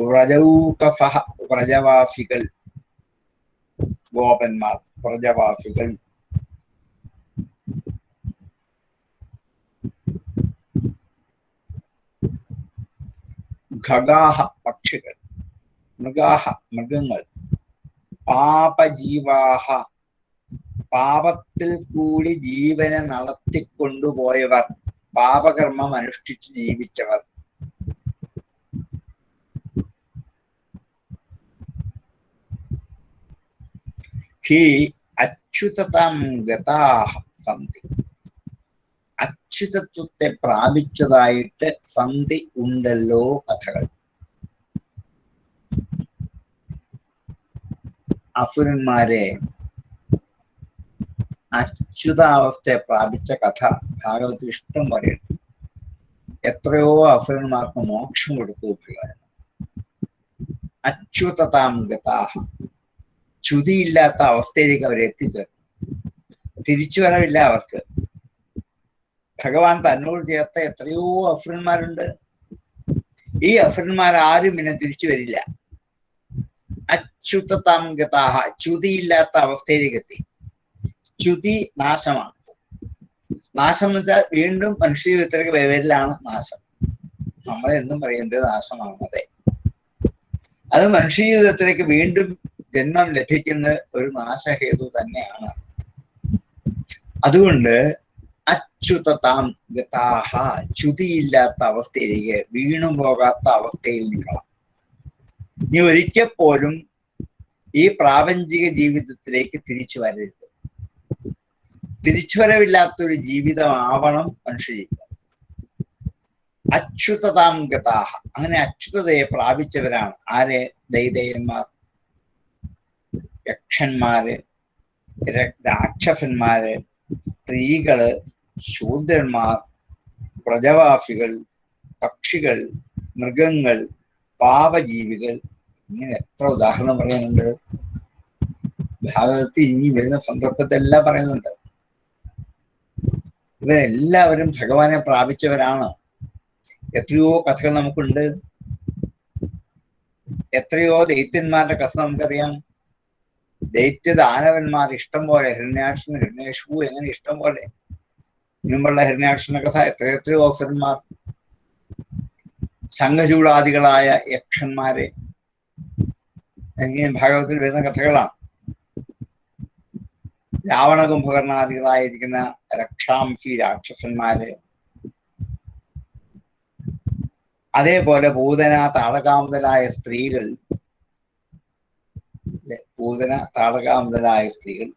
വ്രജൗകസഃ വ്രജവാസികൾ ഗോപന്മാർ വ്രജവാസികൾ, ഖഗാഹ പക്ഷികൾ, മൃഗാഹ മൃഗങ്ങൾ, പാപജീവാഹ പാപത്തിൽ കൂടി ജീവനെ നടത്തിക്കൊണ്ടുപോയവർ, പാപകർമ്മം അനുഷ്ഠിച്ച് ജീവിച്ചവർ. ഹി അച്യുതതാം ഗതാഃ സന്തി, അച്യുതത്വത്തെ പ്രാപിച്ചതായിട്ട് സന്ധി ഉണ്ടല്ലോ കഥകൾ. അസുരന്മാരെ അച്യുതാവസ്ഥയെ പ്രാപിച്ച കഥ ഭാഗവത്തിൽ ഇഷ്ടം പോലെയുണ്ട്. എത്രയോ അസുരന്മാർക്ക് മോക്ഷം കൊടുത്തു ഭഗവാൻ. അച്യുതതാം ഗതാഃ, ച്യുതിയില്ലാത്ത അവസ്ഥയിലേക്ക് അവരെ എത്തിച്ചേർന്നു. തിരിച്ചുവരവില്ല അവർക്ക്. ഭഗവാൻ തന്നോട് ചേർത്ത എത്രയോ അസുരന്മാരുണ്ട്. ഈ അസുരന്മാരാരും പിന്നെ തിരിച്ചു വരില്ല. അച്യുതതാം ഗതാഃ, ച്യുതിയില്ലാത്ത അവസ്ഥയിലേക്ക് എത്തി. ച്യുതി നാശമാണ്. നാശം എന്ന് വെച്ചാൽ വീണ്ടും മനുഷ്യ ജീവിതത്തിലേക്ക് വരലാണ് നാശം. നമ്മളെന്നും പറയുന്നത് നാശമാണ്. അതെ, അത് മനുഷ്യ ജീവിതത്തിലേക്ക് വീണ്ടും ജന്മം ലഭിക്കുന്ന ഒരു നാശഹേതു തന്നെയാണ്. അതുകൊണ്ട് അച്യുതതാം ഗതാഃ, ച്യുതിയില്ലാത്ത അവസ്ഥയിലേക്ക്, വീണു പോകാത്ത അവസ്ഥയിൽ നിൽക്കണം. നീ ഒരിക്കൽ പോലും ഈ പ്രാപഞ്ചിക ജീവിതത്തിലേക്ക് തിരിച്ചു വരരുത്. തിരിച്ചുവരവില്ലാത്തൊരു ജീവിതമാവണം മനുഷ്യ ജീവിതം. അച്യുതതാം ഗതാഃ, അങ്ങനെ അച്യുതതയെ പ്രാപിച്ചവരാണ് ആരെ? ദൈതേയന്മാർ, യക്ഷന്മാര്, രാക്ഷസന്മാര്, സ്ത്രീകള്, ശൂദ്രന്മാർ, വ്രജവാസികൾ, പക്ഷികൾ, മൃഗങ്ങൾ, പാപജീവികൾ. ഇങ്ങനെ എത്ര ഉദാഹരണം പറയുന്നുണ്ട് ഭാഗവതത്തിൽ. ഇനി വരുന്ന സന്ദർഭത്തെല്ലാം പറയുന്നുണ്ട്. ഇവരെല്ലാവരും ഭഗവാനെ പ്രാപിച്ചവരാണ്. എത്രയോ കഥകൾ നമുക്കുണ്ട്. എത്രയോ ദൈത്യന്മാരുടെ കഥ നമുക്കറിയാം. ദൈത്യദാനവന്മാർ ഇഷ്ടം പോലെ, ഹിരണ്യാക്ഷൻ, ഹിരണ്യേഷു, എങ്ങനെ ഇഷ്ടം പോലെ. മുമ്പുള്ള ഹിരണ്യാക്ഷന്റെ കഥ, എത്രയെത്രയോ അസുരന്മാർ, സംഘചൂടാദികളായ യക്ഷന്മാരെ, എങ്ങനെ ഭാഗവതത്തിൽ വരുന്ന കഥകളാണ്. രാവണ കുംഭകർണാദികളായിരിക്കുന്ന രക്ഷാംസി രാക്ഷസന്മാര്, അതേപോലെ പൂതന താടകാമുതലായ സ്ത്രീകൾ, പൂതന താടകാമുതലായ സ്ത്രീകൾ,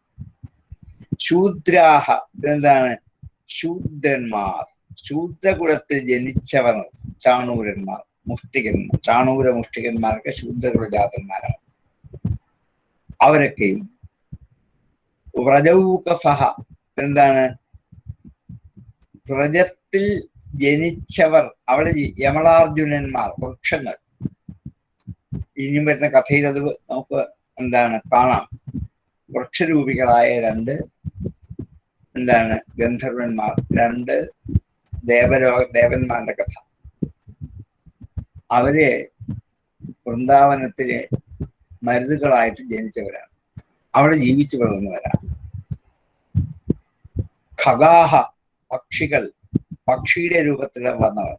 ശൂദ്രാഹ എന്താണ്? ശൂദ്രന്മാർ, ശൂദ്രകുലത്തിൽ ജനിച്ചവർ, ചാണൂരന്മാർ, മുഷ്ടികന്മാർ. ചാണൂര മുഷ്ടികന്മാരൊക്കെ ശൂദ്രകുലജാതന്മാരാണ്. അവരൊക്കെയും വ്രജൗകസഃ എന്താണ്? വ്രജത്തിൽ ജനിച്ചവർ. അവിടെ യമളാർജുനന്മാർ, വൃക്ഷങ്ങൾ. ഇനിയും വരുന്ന കഥയിൽ അത് നമുക്ക് എന്താണ് കാണാം. വൃക്ഷരൂപികളായ രണ്ട് എന്താണ് ഗന്ധർവന്മാർ, രണ്ട് ദേവന്മാരുടെ കഥ. അവര് വൃന്ദാവനത്തിലെ മരുതുകളായിട്ട് ജനിച്ചവരാണ്. അവിടെ ജീവിച്ചു വളർന്നവരാണ്. ഖഗാഹ പക്ഷികൾ, പക്ഷിയുടെ രൂപത്തിൽ വന്നവർ.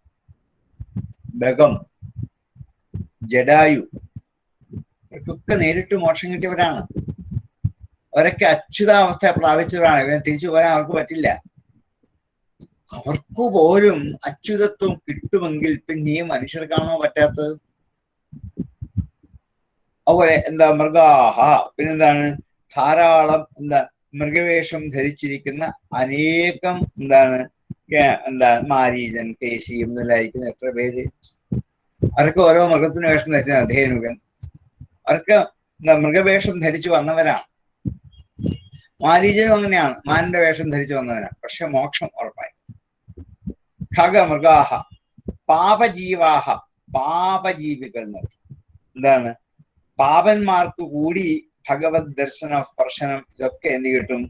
ബഗം, ജഡായു, ഇവർക്കൊക്കെ നേരിട്ട് മോക്ഷം കിട്ടിയവരാണ്. അവരൊക്കെ അച്യുതാവസ്ഥ പ്രാപിച്ചവരാണ്. ഇവരെ തിരിച്ചു പോരാൻ അവർക്ക് പറ്റില്ല. അവർക്ക് പോലും അച്യുതത്വം കിട്ടുമെങ്കിൽ പിന്നെയും മനുഷ്യർക്കാണോ പറ്റാത്തത്? അതുപോലെ എന്താ മൃഗാഹ, പിന്നെന്താണ് ധാരാളം എന്താ മൃഗവേഷം ധരിച്ചിരിക്കുന്ന അനേകം എന്താണ് എന്താ മാരീചൻ, കേശി എന്നെല്ലായിരിക്കുന്ന എത്ര പേര്. അവർക്ക് ഓരോ മൃഗത്തിന് വേഷം ധരിച്ച ധേനുകൻ, അവർക്ക് മൃഗവേഷം ധരിച്ചു വന്നവരാണ്. മാരീചനും അങ്ങനെയാണ്, മാനിന്റെ വേഷം ധരിച്ചു വന്നവരാണ്. പക്ഷെ മോക്ഷം ഉറപ്പായി. ഖഗമൃഗാഹ പാപജീവാഹ, പാപജീവികൾ നിർത്തി. എന്താണ്? പാപന്മാർക്ക് കൂടി ഭഗവത് ദർശന സ്പർശനം ഇതൊക്കെ എന്ത് കിട്ടും.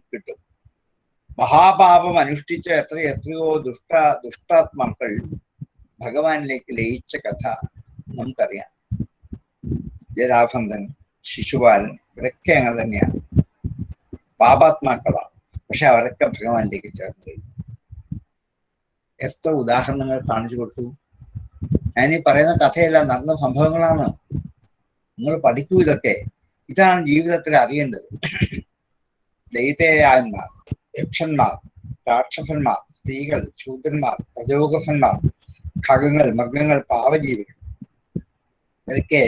മഹാപാപം അനുഷ്ഠിച്ച എത്രയോ ദുഷ്ടാത്മാക്കൾ ഭഗവാനിലേക്ക് ലയിച്ച കഥ നമുക്കറിയാം. ജരാസന്ധൻ, ശിശുപാലൻ, ഇവരൊക്കെ അങ്ങനെ തന്നെയാണ്, പാപാത്മാക്കളാണ്. പക്ഷെ അവരൊക്കെ ഭഗവാനിലേക്ക് ചേർന്ന് കഴിഞ്ഞു. എത്ര ഉദാഹരണങ്ങൾ കാണിച്ചു കൊടുത്തു. ഞാനീ പറയുന്ന കഥയെല്ലാം നടന്ന സംഭവങ്ങളാണ്. നിങ്ങൾ പഠിക്കൂ ഇതൊക്കെ. ഇതാണ് ജീവിതത്തിൽ അറിയേണ്ടത്. ദൈതേയാന്മാർ, യക്ഷന്മാർ, രാക്ഷസന്മാർ, സ്ത്രീകൾ, ശൂദ്രന്മാർ, രജോഗസന്മാർ, ഖഗങ്ങൾ, മൃഗങ്ങൾ, പാവജീവികൾ, ഇവരൊക്കെ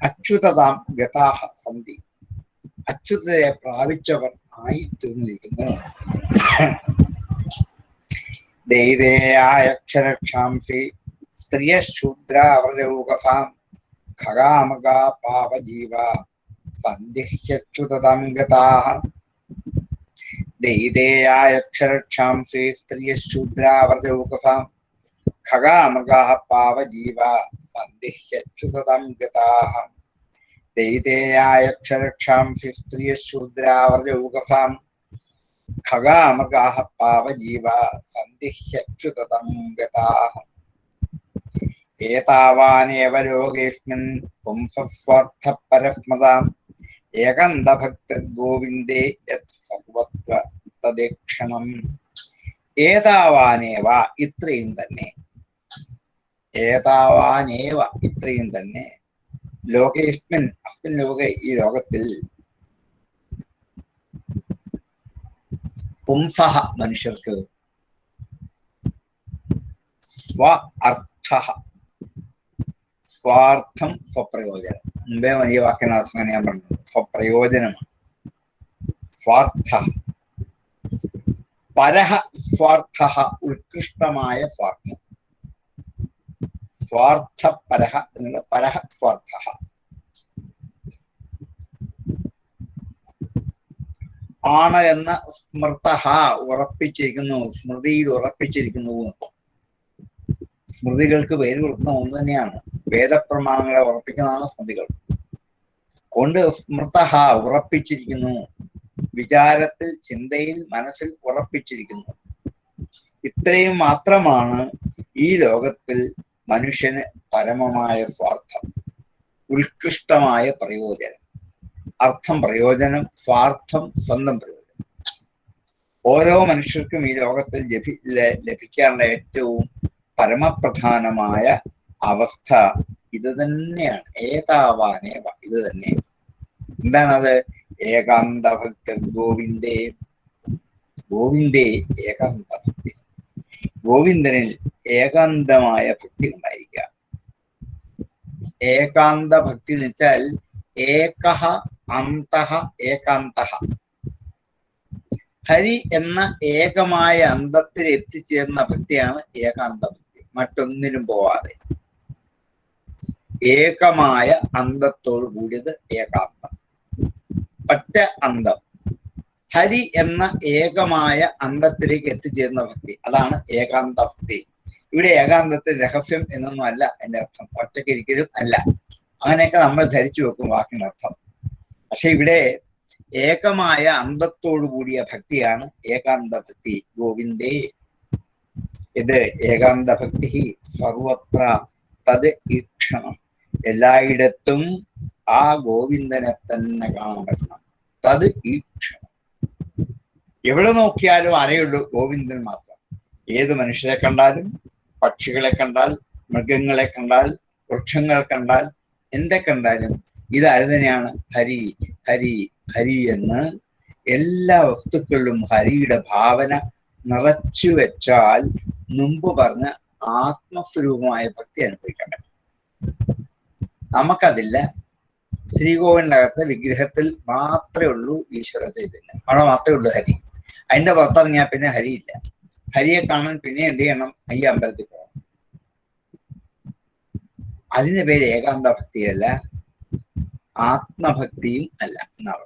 അച്യുതതാം ഗതാഹ സന്ധി, അച്യുതയെ പ്രാപിച്ചവർ ആയിത്തീർന്നിരിക്കുന്നു. ദൈതേയായക്ഷരക്ഷാംസി സ്ത്രീയശൂദ്രാവ്രജൗകസാം ഖഗാമഗാ പാവജീവ സന്ധിഹ്യച്യുതതാം ഗതാഃ. ദൈതേയായക്ഷരക്ഷാംസി സ്ത്രീയശൂദ്രാവ്രജൗകസാം ഖഗാമഗാഃ പാവജീവ സന്ധിഹ്യച്യുതതാം ഗതാഃ. ദൈതേയായക്ഷരക്ഷാംസി സ്ത്രീയശൂദ്രാവ്രജൗകസാം ഖഗാമൃഗാഃ പാവജീവ സന്ധിഹ്യച്യുതതാം ഗതാഃ. ഏതാവാനേവ ലോകേസ്മിൻ പുംസസ്വാർത്ഥപരസ്മതാം ഏകന്തഭക്തിർഗോവിന്ദേ യത് സർവത്ര തദേക്ഷണം. ഏതാവാനേവ, ഇത്രയും തന്നെ, ഏതാവാനേവ, ഇത്രയും തന്നെ, ലോകേസ്മിൻ, അസ്മിൻ ലോകെ, ഈ ലോകത്തിൽ, പുംസഹ, മനുഷ്യർക്ക്, സ്വ അർത്ഥഃ, സ്വാർത്ഥം, സ്വപ്രയോജനം. മുമ്പേ വലിയ വാക്കിനർത്ഥം ഞാൻ പറഞ്ഞു, സ്വപ്രയോജനമാണ്. സ്വാർത്ഥ, പരഹ സ്വാർത്ഥ, ഉത്കൃഷ്ടമായ സ്വാർത്ഥം. സ്വാർത്ഥപരഹ എന്നുള്ള പരഹ സ്വാർത്ഥ. ആണ് എന്ന സ്മൃതഃ, ഉറപ്പിച്ചിരിക്കുന്നു, സ്മൃതിയിൽ ഉറപ്പിച്ചിരിക്കുന്നു. സ്മൃതികൾക്ക് പേര് കൊടുക്കുന്ന ഒന്ന് തന്നെയാണ്. വേദപ്രമാണങ്ങളെ ഉറപ്പിക്കുന്നതാണ് സ്മൃതികൾ. കൊണ്ട് സ്മൃതഃ, ഉറപ്പിച്ചിരിക്കുന്നു, വിചാരത്തിൽ, ചിന്തയിൽ, മനസ്സിൽ ഉറപ്പിച്ചിരിക്കുന്നു. ഇത്രയും മാത്രമാണ് ഈ ലോകത്തിൽ മനുഷ്യന് പരമമായ സ്വാർത്ഥം, ഉത്കൃഷ്ടമായ പ്രയോജനം. അർത്ഥം പ്രയോജനം, സ്വാർത്ഥം സ്വന്തം പ്രയോജനം. ഓരോ മനുഷ്യർക്കും ഈ ലോകത്തിൽ ലഭിക്കാനുള്ള ഏറ്റവും പരമപ്രധാനമായ അവസ്ഥ ഇത് തന്നെയാണ്. ഏതാവാനേവ, ഇത് തന്നെ. എന്താണത്? ഏകാന്ത ഭക്തർ ഗോവിന്ദേ, ഗോവിന്ദേ ഏകാന്ത ഭക്തി. ഗോവിന്ദനിൽ ഏകാന്തമായ ഭക്തി ഉണ്ടായിരിക്കുക. ഏകാന്ത ഭക്തി എന്ന് വെച്ചാൽ ഏകഹ അന്തഃ ഏകാന്തഃ. ഹരി എന്ന ഏകമായ അന്തത്തിൽ എത്തിച്ചേർന്ന ഭക്തിയാണ് ഏകാന്ത ഭക്തി. മറ്റൊന്നിനും പോവാതെ ഏകമായ അന്തത്തോട് കൂടിയത് ഏകാന്തം. ഒറ്റ അന്തം, ഹരി എന്ന ഏകമായ അന്തത്തിലേക്ക് എത്തിച്ചേർന്ന ഭക്തി, അതാണ് ഏകാന്ത ഭക്തി. ഇവിടെ ഏകാന്തത്തിൽ രഹസ്യം എന്നൊന്നും അല്ല എന്റെ അർത്ഥം, ഒറ്റയ്ക്കിരിക്കലും അല്ല. അങ്ങനെയൊക്കെ നമ്മൾ ധരിച്ചു വെക്കും വാക്കിന്റെ അർത്ഥം. പക്ഷെ ഇവിടെ ഏകമായ അന്തത്തോടു കൂടിയ ഭക്തിയാണ് ഏകാന്ത ഭക്തി. ഗോവിന്ദേ, ഇത് ഏകാന്ത ഭക്തി സർവത്ര തത് ഈക്ഷണം. എല്ലായിടത്തും ആ ഗോവിന്ദനെ തന്നെ കാണാൻ പറ്റണം. തത് ഈക്ഷണം. എവിടെ നോക്കിയാലും അറിയുള്ളൂ ഗോവിന്ദൻ മാത്രം. ഏത് മനുഷ്യരെ കണ്ടാലും, പക്ഷികളെ കണ്ടാൽ, മൃഗങ്ങളെ കണ്ടാൽ, വൃക്ഷങ്ങൾ കണ്ടാൽ, എന്തെ കണ്ടാലും ഇത് അത് തന്നെയാണ്. ഹരി ഹരി ഹരി എന്ന് എല്ലാ വസ്തുക്കളിലും ഹരിയുടെ ഭാവന നിറച്ചു വെച്ചാൽ മുമ്പ് പറഞ്ഞ ആത്മസ്വരൂപമായ ഭക്തി അനുഭവിക്കാൻ പറ്റും. നമുക്കതില്ല. ശ്രീകോവിലിനകത്ത് വിഗ്രഹത്തിൽ മാത്രമേ ഉള്ളൂ ഈശ്വര ചൈതന്യം, അവിടെ മാത്രമേ ഉള്ളൂ ഹരി. അതിന്റെ പുറത്തിറങ്ങിയാൽ പിന്നെ ഹരിയില്ല. ഹരിയെ കാണാൻ പിന്നെ എന്ത് ചെയ്യണം? ഈ അമ്പലത്തിൽ പോകണം. അതിന്റെ പേര് ഏകാന്ത ഭക്തിയല്ല, ആത്മഭക്തിയും അല്ല എന്നാണ്.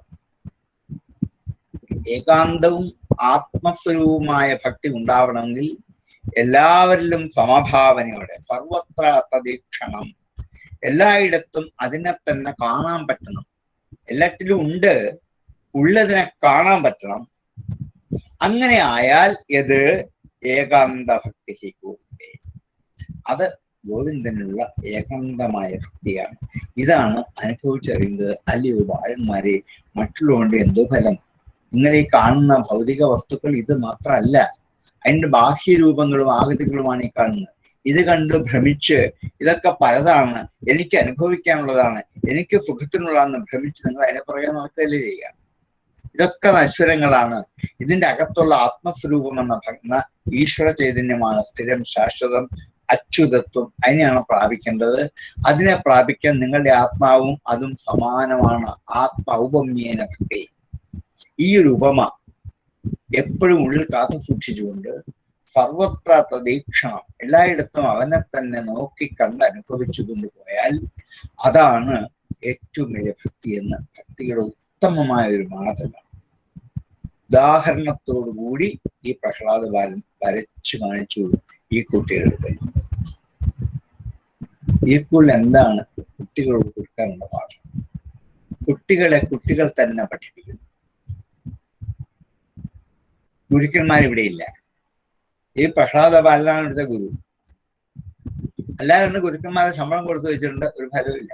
ഏകാന്തവും ആത്മസ്വരൂപമായ ഭക്തി ഉണ്ടാവണമെങ്കിൽ എല്ലാവരിലും സമഭാവനയോടെ, സർവത്ര തദീക്ഷണം, എല്ലായിടത്തും അതിനെ തന്നെ കാണാൻ പറ്റണം. എല്ലാറ്റിലും ഉണ്ട്, ഉള്ളതിനെ കാണാൻ പറ്റണം. അങ്ങനെ ആയാൽ ഇത് ഏകാന്ത ഭക്തി ഗോവിന്ദേ, അത് ഗോവിന്ദനുള്ള ഏകാന്തമായ ഭക്തിയാണ്. ഇതാണ് അനുഭവിച്ചറിയുന്നത്. അല്ലയോ ബാലന്മാരെ, മറ്റുള്ളതുകൊണ്ട് എന്തോ ഫലം? നിങ്ങൾ ഈ കാണുന്ന ഭൗതിക വസ്തുക്കൾ ഇത് മാത്രമല്ല, അതിന്റെ ബാഹ്യരൂപങ്ങളും ആകൃതികളുമാണ് ഈ കാണുന്നത്. ഇത് കണ്ട് ഭ്രമിച്ച് ഇതൊക്കെ പലതാണ്, എനിക്ക് അനുഭവിക്കാനുള്ളതാണ്, എനിക്ക് സുഖത്തിനുള്ളതാണെന്ന് ഭ്രമിച്ച് നിങ്ങൾ അതിനെ പുറകെ നടക്കുകയല്ലേ ചെയ്യുക. ഇതൊക്കെ നശ്വരങ്ങളാണ്. ഇതിന്റെ അകത്തുള്ള ആത്മസ്വരൂപം എന്ന ഈശ്വര ചൈതന്യമാണ് സ്ഥിരം, ശാശ്വതം, അച്യുതത്വം. അതിനെയാണ് പ്രാപിക്കേണ്ടത്. അതിനെ പ്രാപിക്കാൻ നിങ്ങളുടെ ആത്മാവും അതും സമാനമാണ്. ഔപമ്യേന ഭക്തി. ഈ ഒരു ഉപമ എപ്പോഴും ഉള്ളിൽ കാത്തു സൂക്ഷിച്ചുകൊണ്ട് സർവത്ര തദീക്ഷണം, എല്ലായിടത്തും അവനെ തന്നെ നോക്കി കണ്ട് അനുഭവിച്ചു കൊണ്ടുപോയാൽ അതാണ് ഏറ്റവും വലിയ ഭക്തി എന്ന് ഭക്തിയുടെ ഉത്തമമായ ഒരു മാതൃക. ഉദാഹരണത്തോടുകൂടി ഈ പ്രഹ്ലാദ ബാലൻ വരച്ചു കാണിച്ചു ഈ കുട്ടികൾക്ക്. ഈ സ്കൂളിൽ എന്താണ് കുട്ടികളോട് കൊടുക്കാനുള്ള പാഠം? കുട്ടികളെ കുട്ടികൾ തന്നെ പഠിപ്പിക്കുന്നു. ഗുരുക്കന്മാർ ഇവിടെ ഇല്ല. ഈ പ്രഹ്ലാദ ബാലനാണ് ഇവിടുത്തെ ഗുരു. അല്ലാതെ ഗുരുക്കന്മാരെ ശമ്പളം കൊടുത്തു വെച്ചിട്ടുണ്ട്, ഒരു ഫലവുമില്ല.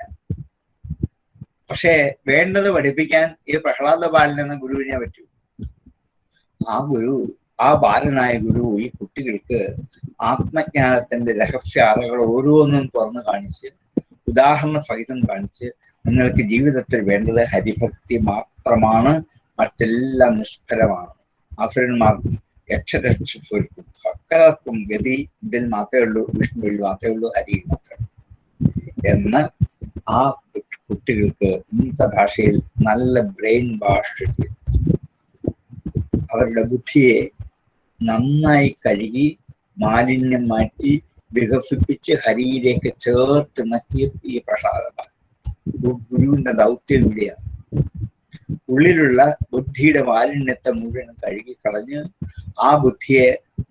പക്ഷേ വേണ്ടത് പഠിപ്പിക്കാൻ ഈ പ്രഹ്ലാദ ബാലൻ എന്ന ഗുരുവിനെ പറ്റൂ. ആ ബാലനായ ഗുരു ഈ കുട്ടികൾക്ക് ആത്മജ്ഞാനത്തിന്റെ രഹസ്യ അറകൾ ഓരോന്നും തുറന്നു കാണിച്ച്, ഉദാഹരണ സഹിതം കാണിച്ച്, നിങ്ങൾക്ക് ജീവിതത്തിൽ വേണ്ടത് ഹരിഭക്തി മാത്രമാണ്, മറ്റെല്ലാം നിഷ്ഫലമാണ്. അസുരന്മാർക്കും യക്ഷരക്ഷസുർക്കും സകലർക്കും ഗതി ഇതിൽ മാത്രമേ ഉള്ളൂ, വിഷ്ണുവിൽ മാത്രമേ ഉള്ളൂ, ഹരിയിൽ മാത്രമേ എന്ന് ആ കുട്ടികൾക്ക് ഇന്നത്തെ ഭാഷയിൽ നല്ല ബ്രെയിൻ വാഷ് അവരുടെ ബുദ്ധിയെ നന്നായി കഴുകി മാലിന്യം മാറ്റി വികസിപ്പിച്ച് ഹരിയിലേക്ക് ചേർത്തിണക്കിയ ഈ പ്രഹ്ലാദ ഗുരുവിന്റെ ദൗത്യം ഇവിടെയാണ്. ഉള്ളിലുള്ള ബുദ്ധിയുടെ മാലിന്യത്തെ മുഴുവൻ കഴുകിക്കളഞ്ഞ് ആ ബുദ്ധിയെ,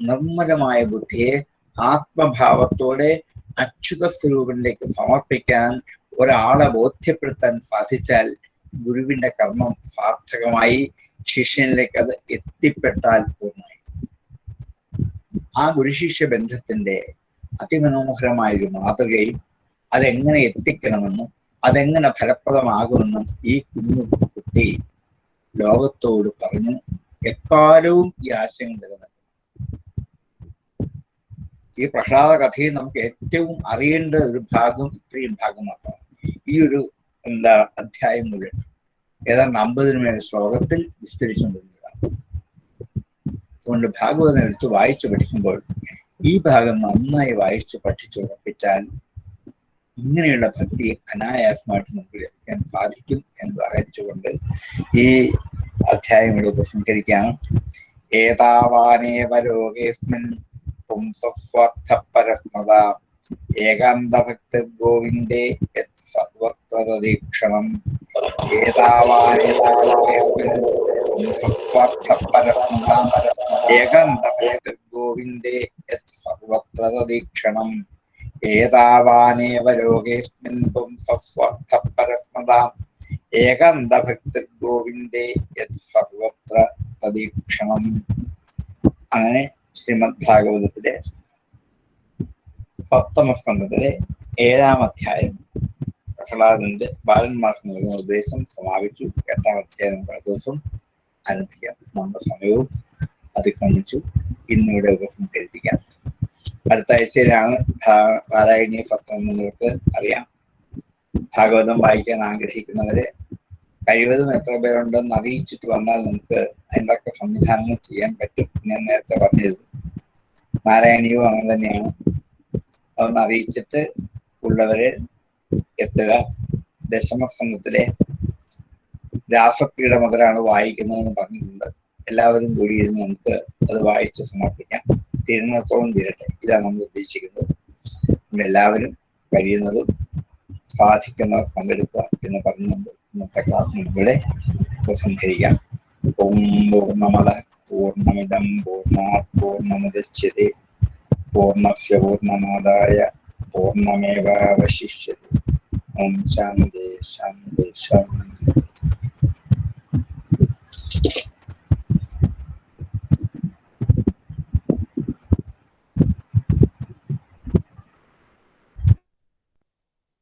നിർമ്മലമായ ബുദ്ധിയെ ആത്മഭാവത്തോടെ അച്യുത സ്വരൂപനിലേക്ക് സമർപ്പിക്കാൻ ഒരാളെ ബോധ്യപ്പെടുത്താൻ സാധിച്ചാൽ ഗുരുവിന്റെ കർമ്മം സാർത്ഥകമായി. ശിഷ്യനിലേക്ക് അത് എത്തിപ്പെട്ടാൽ പൂർണ്ണമായി. ആ ഗുരുശിഷ്യ ബന്ധത്തിന്റെ അതിമനോഹരമായൊരു മാതൃകയും അതെങ്ങനെ എത്തിക്കണമെന്നും അതെങ്ങനെ ഫലപ്രദമാകുമെന്നും ഈ കുഞ്ഞു കുട്ടി ലോകത്തോട് പറഞ്ഞു. എക്കാലവും ഈ ആശയം നിലനിൽക്കും. ഈ പ്രഹ്ലാദ കഥയിൽ നമുക്ക് ഏറ്റവും അറിയേണ്ട ഒരു ഭാഗം ഇത്രയും ഭാഗം മാത്രമാണ്. ഈ ഒരു അധ്യായം മുഴുവൻ ഏതാണ്ട് 50 ശ്ലോകത്തിൽ വിസ്തരിച്ചുകൊണ്ടിരുന്നതാണ്. അതുകൊണ്ട് ഭാഗവതം എടുത്ത് വായിച്ചു പഠിക്കുമ്പോൾ ഈ ഭാഗം നന്നായി വായിച്ച് പഠിച്ചുറപ്പിച്ചാൽ ഇങ്ങനെയുള്ള ഭക്തി അനായാസമായിട്ട് നമുക്ക് ലഭിക്കാൻ സാധിക്കും എന്ന് ആഗ്രഹിച്ചുകൊണ്ട് ഈ അധ്യായങ്ങൾ ഉപസംഹരിക്കാം. ഏതാവാനേവ ലോകേസ്മിൻ പുംസസ്വാർത്ഥപരസ്മത ഏകാന്തഭക്തി ഗോവിന്ദേ യത് സർവത്രതീക്ഷണം. ഏതാവാനേവ ലോകേസ്മിൻ പുംസസ്വാർത്ഥപരസ്മത ഏകാന്തഭക്തി ഗോവിന്ദേ യത് സർവത്രതീക്ഷണം. ഏതാവാനേവ ലോകേസ്മിൻ പുംസസ്വാർത്ഥപരസ്മത ഏകാന്തഭക്തി ഗോവിന്ദേ യത് സർവത്ര തദീക്ഷണം. അങ്ങനെ ശ്രീമദ് ഭാഗവതത്തിലെ 7ാം സ്കന്ധത്തിലെ 7ാം അധ്യായം പ്രഹ്ലാദന്റെ ബാലന്മാർക്ക് നൽകുന്ന ഉപദേശം സമാപിച്ചു. 8ാം അധ്യായം ദിവസം ആരംഭിക്കാം. നമ്മുടെ സമയവും അതിക്രമിച്ചു. ഇന്നിവിടെ ഉപസംഹരിപ്പിക്കാം. അടുത്ത ആഴ്ചയിലാണ് പാരായണീയ പത്രം. നിങ്ങൾക്ക് അറിയാം, ഭാഗവതം വായിക്കാൻ ആഗ്രഹിക്കുന്നവരെ കഴിവതും എത്ര പേരുണ്ടെന്ന് അറിയിച്ചിട്ട് വന്നാൽ നമുക്ക് അതിൻ്റെയൊക്കെ സംവിധാനങ്ങൾ ചെയ്യാൻ പറ്റും. ഞാൻ നേരത്തെ പറഞ്ഞത് നാരായണീയവും അങ്ങനെ തന്നെയാണ്. അതൊന്ന് അറിയിച്ചിട്ട് ഉള്ളവരെ എത്തുക. ദശമസ്കന്ധത്തിലെ രാസക്രീഡ മുതലാണ് വായിക്കുന്നതെന്ന് പറഞ്ഞിട്ടുണ്ട്. എല്ലാവരും കൂടിയിരുന്ന് നമുക്ക് അത് വായിച്ച് സമർപ്പിക്കാം. തീരുന്നിടത്തോളം തീരട്ടെ. ഇതാണ് നമ്മൾ ഉദ്ദേശിക്കുന്നത്. നമ്മളെല്ലാവരും കഴിയുന്നതും സാധിക്കുന്നവർ പങ്കെടുക്കുക എന്ന് പറഞ്ഞുകൊണ്ട് ഇന്നത്തെ ക്ലാസ് ഇവിടെ ഉപസംഹരിക്കാം. ഓം പൂർണ്ണമദ പൂർണ്ണമിദം പൂർണ്ണാത് പൂർണ്ണമുദച്യതേ പൂർണ്ണസ്യ പൂർണ്ണമാദായ പൂർണ്ണമേവാവശിഷ്യതേ. ഓം ശാന്തി ശാന്തി ശാന്തി.